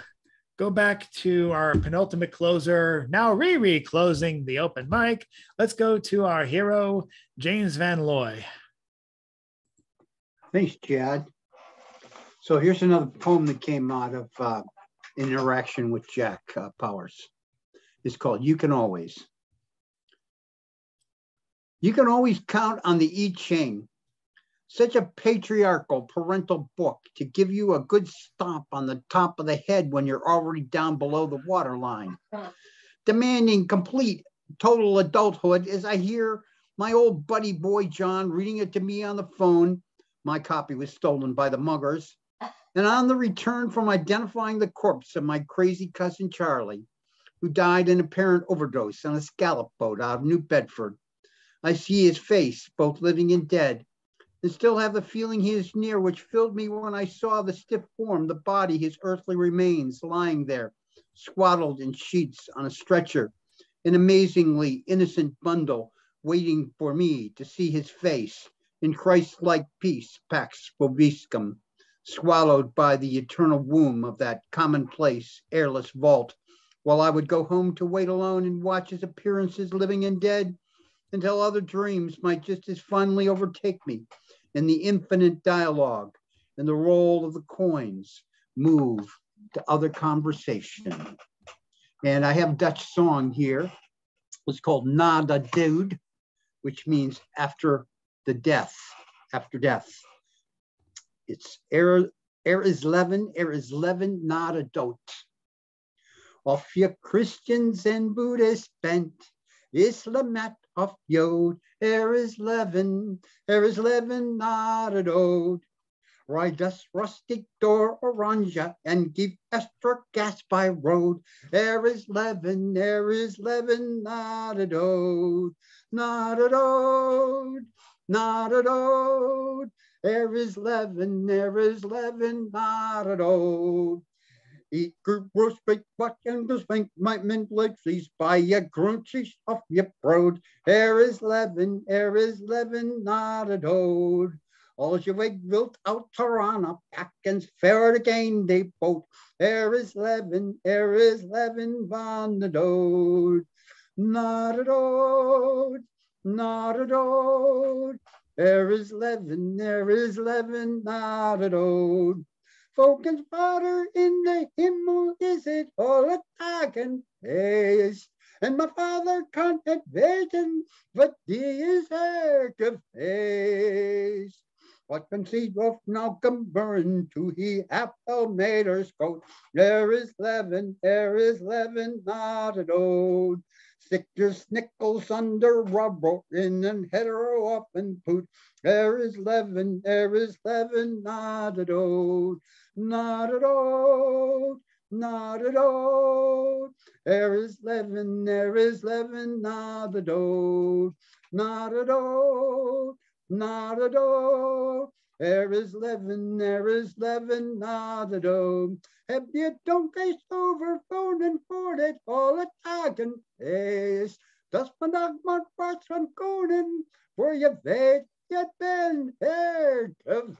back to our penultimate closer. Now closing the open mic. Let's go to our hero, James Van Looy.
Thanks, Chad. So here's another poem that came out of interaction with Jack Powers. It's called You Can Always. You can always count on the I Ching, such a patriarchal parental book to give you a good stomp on the top of the head when you're already down below the waterline. Demanding complete, total adulthood as I hear my old buddy boy John reading it to me on the phone. My copy was stolen by the muggers. And on the return from identifying the corpse of my crazy cousin Charlie, who died in apparent overdose on a scallop boat out of New Bedford, I see his face, both living and dead, and still have the feeling he is near, which filled me when I saw the stiff form, the body, his earthly remains lying there, swaddled in sheets on a stretcher, an amazingly innocent bundle waiting for me to see his face in Christ-like peace, pax vobiscum, swallowed by the eternal womb of that commonplace, airless vault, while I would go home to wait alone and watch his appearances, living and dead, until other dreams might just as finally overtake me, and the infinite dialogue and the roll of the coins move to other conversation. And I have a Dutch song here. It's called Na de Dood, which means after the death, after death. It's er is leven na de dood. Of je Christians and Buddhists bent, Islamat of Jood, is leven na de dood. Ride us rustic door oranje and give extra gas by road. Is leven na de dood, na de dood, na de dood. Is leven na de dood. Eat group roast bake, what and the spank, my mint like fleece by your grunchies off your broad. Is leven na de dood. All your wig built out Tirana, back and fair again they boat. Is leven van de dood. Na de dood, na de dood. Is leven na de dood. Focus water in the himmel, is it all that I can taste? And my father can't weten what die is er geweest. What can see of now burn to he apple made her scout? Is leven na de dood. Stick your snickles under rubber in and head her up and poot. Is leven na de dood. Na de dood, na de dood. Is leven na de dood. Na de dood, na de dood. Is leven na de dood. Heb je donkeys overwonnen voor het alle dagen feest? Dat is vandaag maar pas van konen, voor je weet je bent er geweest.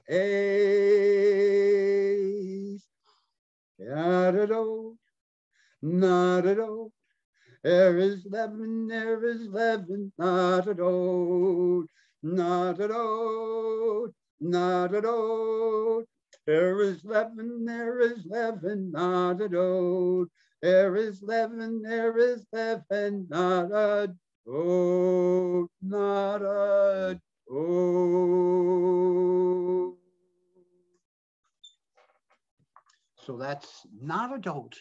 Ja de dood, na de dood. Is leven na de dood. na-da-do, na-da-do. There is leaven, na-da-do. There is leaven, na-da-do, na-da-do. So that's not a dote.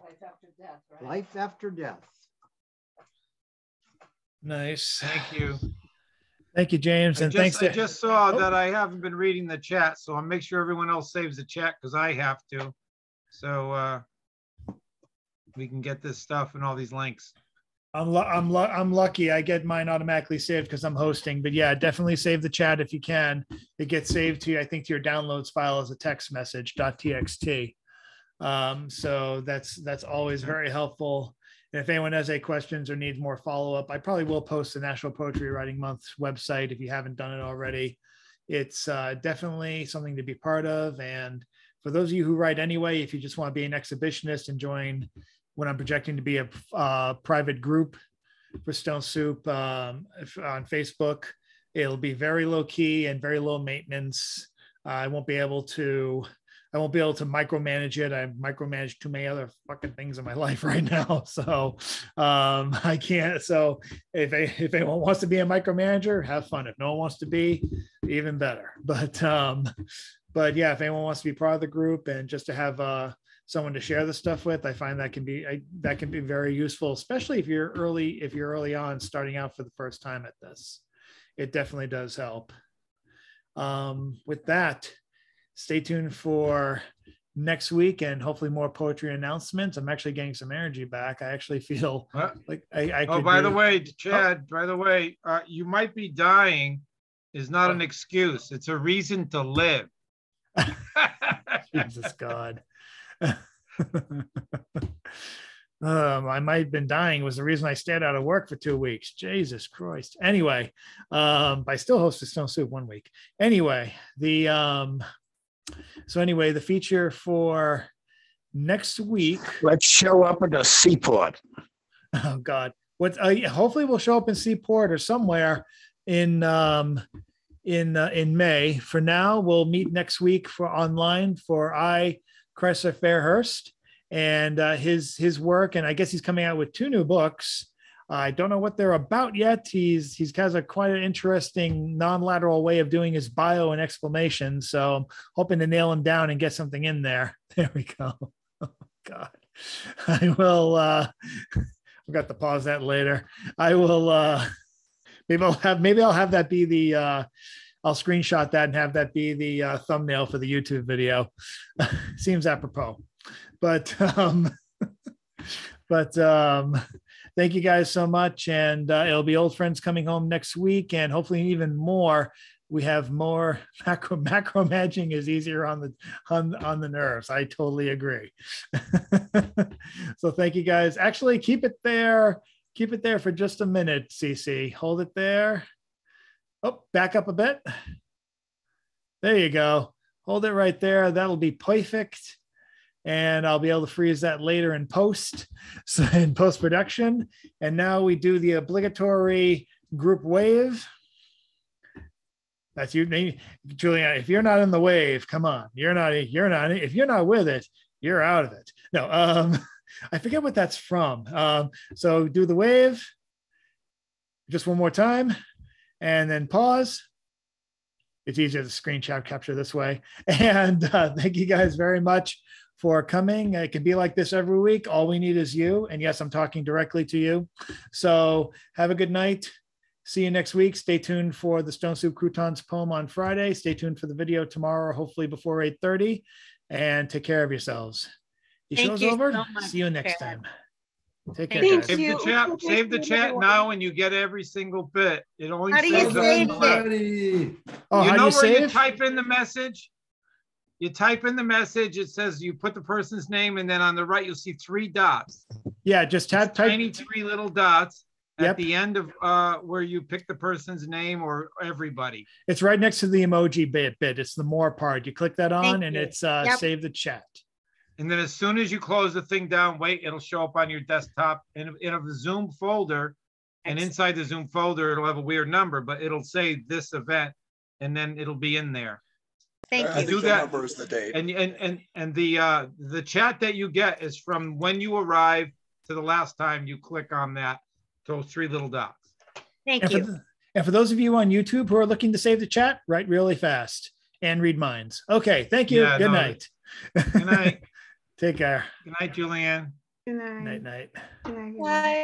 Life after death, right?
Life after death.
Nice.
Thank you.
Thank you, James. And thanks
I
to
just saw that I haven't been reading the chat, so I'll make sure everyone else saves the chat because I have to. So we can get this stuff and all these links.
I'm lucky. I get mine automatically saved because I'm hosting. But yeah, definitely save the chat if you can. It gets saved to you, I think, to your downloads file as a text message .txt. So that's always very helpful. And if anyone has any questions or needs more follow-up, I probably will post the National Poetry Writing Month website if you haven't done it already. It's definitely something to be part of. And for those of you who write anyway, if you just want to be an exhibitionist and join what I'm projecting to be a private group for Stone Soup on Facebook, it'll be very low key and very low maintenance. I won't be able to micromanage it. I micromanage too many other fucking things in my life right now. So I can't. So if anyone wants to be a micromanager, have fun. If no one wants to be, even better. But yeah, if anyone wants to be part of the group and just to have someone to share the stuff with, I find that can be very useful, especially if you're early on starting out for the first time at this. It definitely does help. With that, stay tuned for next week and hopefully more poetry announcements. I'm actually getting some energy back. I actually feel like I could.
Oh, by the way, Chad, by the way, you might be dying is not an excuse. It's a reason to live.
Jesus God. I might have been dying was the reason I stayed out of work for 2 weeks. Jesus Christ. Anyway, I still hosted Stone Soup 1 week. Anyway, the feature for next week.
Let's show up at the seaport.
Oh God. Hopefully we'll show up in Seaport or somewhere in May. For now, we'll meet next week for online for Chrysler Fairhurst and his work. And I guess he's coming out with 2 new books. I don't know what they're about yet. He's has quite an interesting non-lateral way of doing his bio and exclamation. So I'm hoping to nail him down and get something in there. There we go. Oh God. I will I've got to pause that later. I will maybe I'll have that be the I'll screenshot that and have that be the thumbnail for the YouTube video. Seems apropos. But thank you guys so much. And it'll be old friends coming home next week and hopefully even more. We have more macro magic is easier on the nerves. I totally agree. So thank you guys. Actually, keep it there. Keep it there for just a minute, CC. Hold it there. Oh, back up a bit. There you go. Hold it right there. That'll be perfect. And I'll be able to freeze that later in post production. And now we do the obligatory group wave. That's you, Juliana. If you're not in the wave, come on. You're not. If you're not with it, you're out of it. No, I forget what that's from. So do the wave just one more time, and then pause. It's easier to screen capture this way. And thank you guys very much for coming. It can be like this every week. All we need is you. And yes, I'm talking directly to you. So have a good night. See you next week. Stay tuned for the Stone Soup Croutons poem on Friday. Stay tuned for the video tomorrow, hopefully before 8:30. And take care of yourselves. The show's over. So see you next time. Take care, guys.
Save the chat now, and you get every single bit. It only
How do you save it?
Oh,
you
how
know
do you
where you
save?
type in the message? You type in the message. It says you put the person's name, and then on the right you'll see 3 dots.
Yeah, just type
tiny 3 little dots
Yep.
at the end of where you pick the person's name or everybody.
It's right next to the emoji bit. It's the more part. You click that on,
Thank
and
you.
it's
Yep.
save the chat.
And then as soon as you close the thing down, wait, it'll show up on your desktop in a Zoom folder. And inside the Zoom folder, it'll have a weird number, but it'll say this event, and then it'll be in there.
Thank
I
you.
think the number is the date.
And the chat that you get is from when you arrive to the last time you click on that, those three little dots.
Thank you.
And for those of you on YouTube who are looking to save the chat, write really fast and read minds. Okay, thank you.
Yeah,
Good
no,
night.
Good night.
Take care.
Good night, Julianne.
Good night.
Night, night.
Good night.
Bye.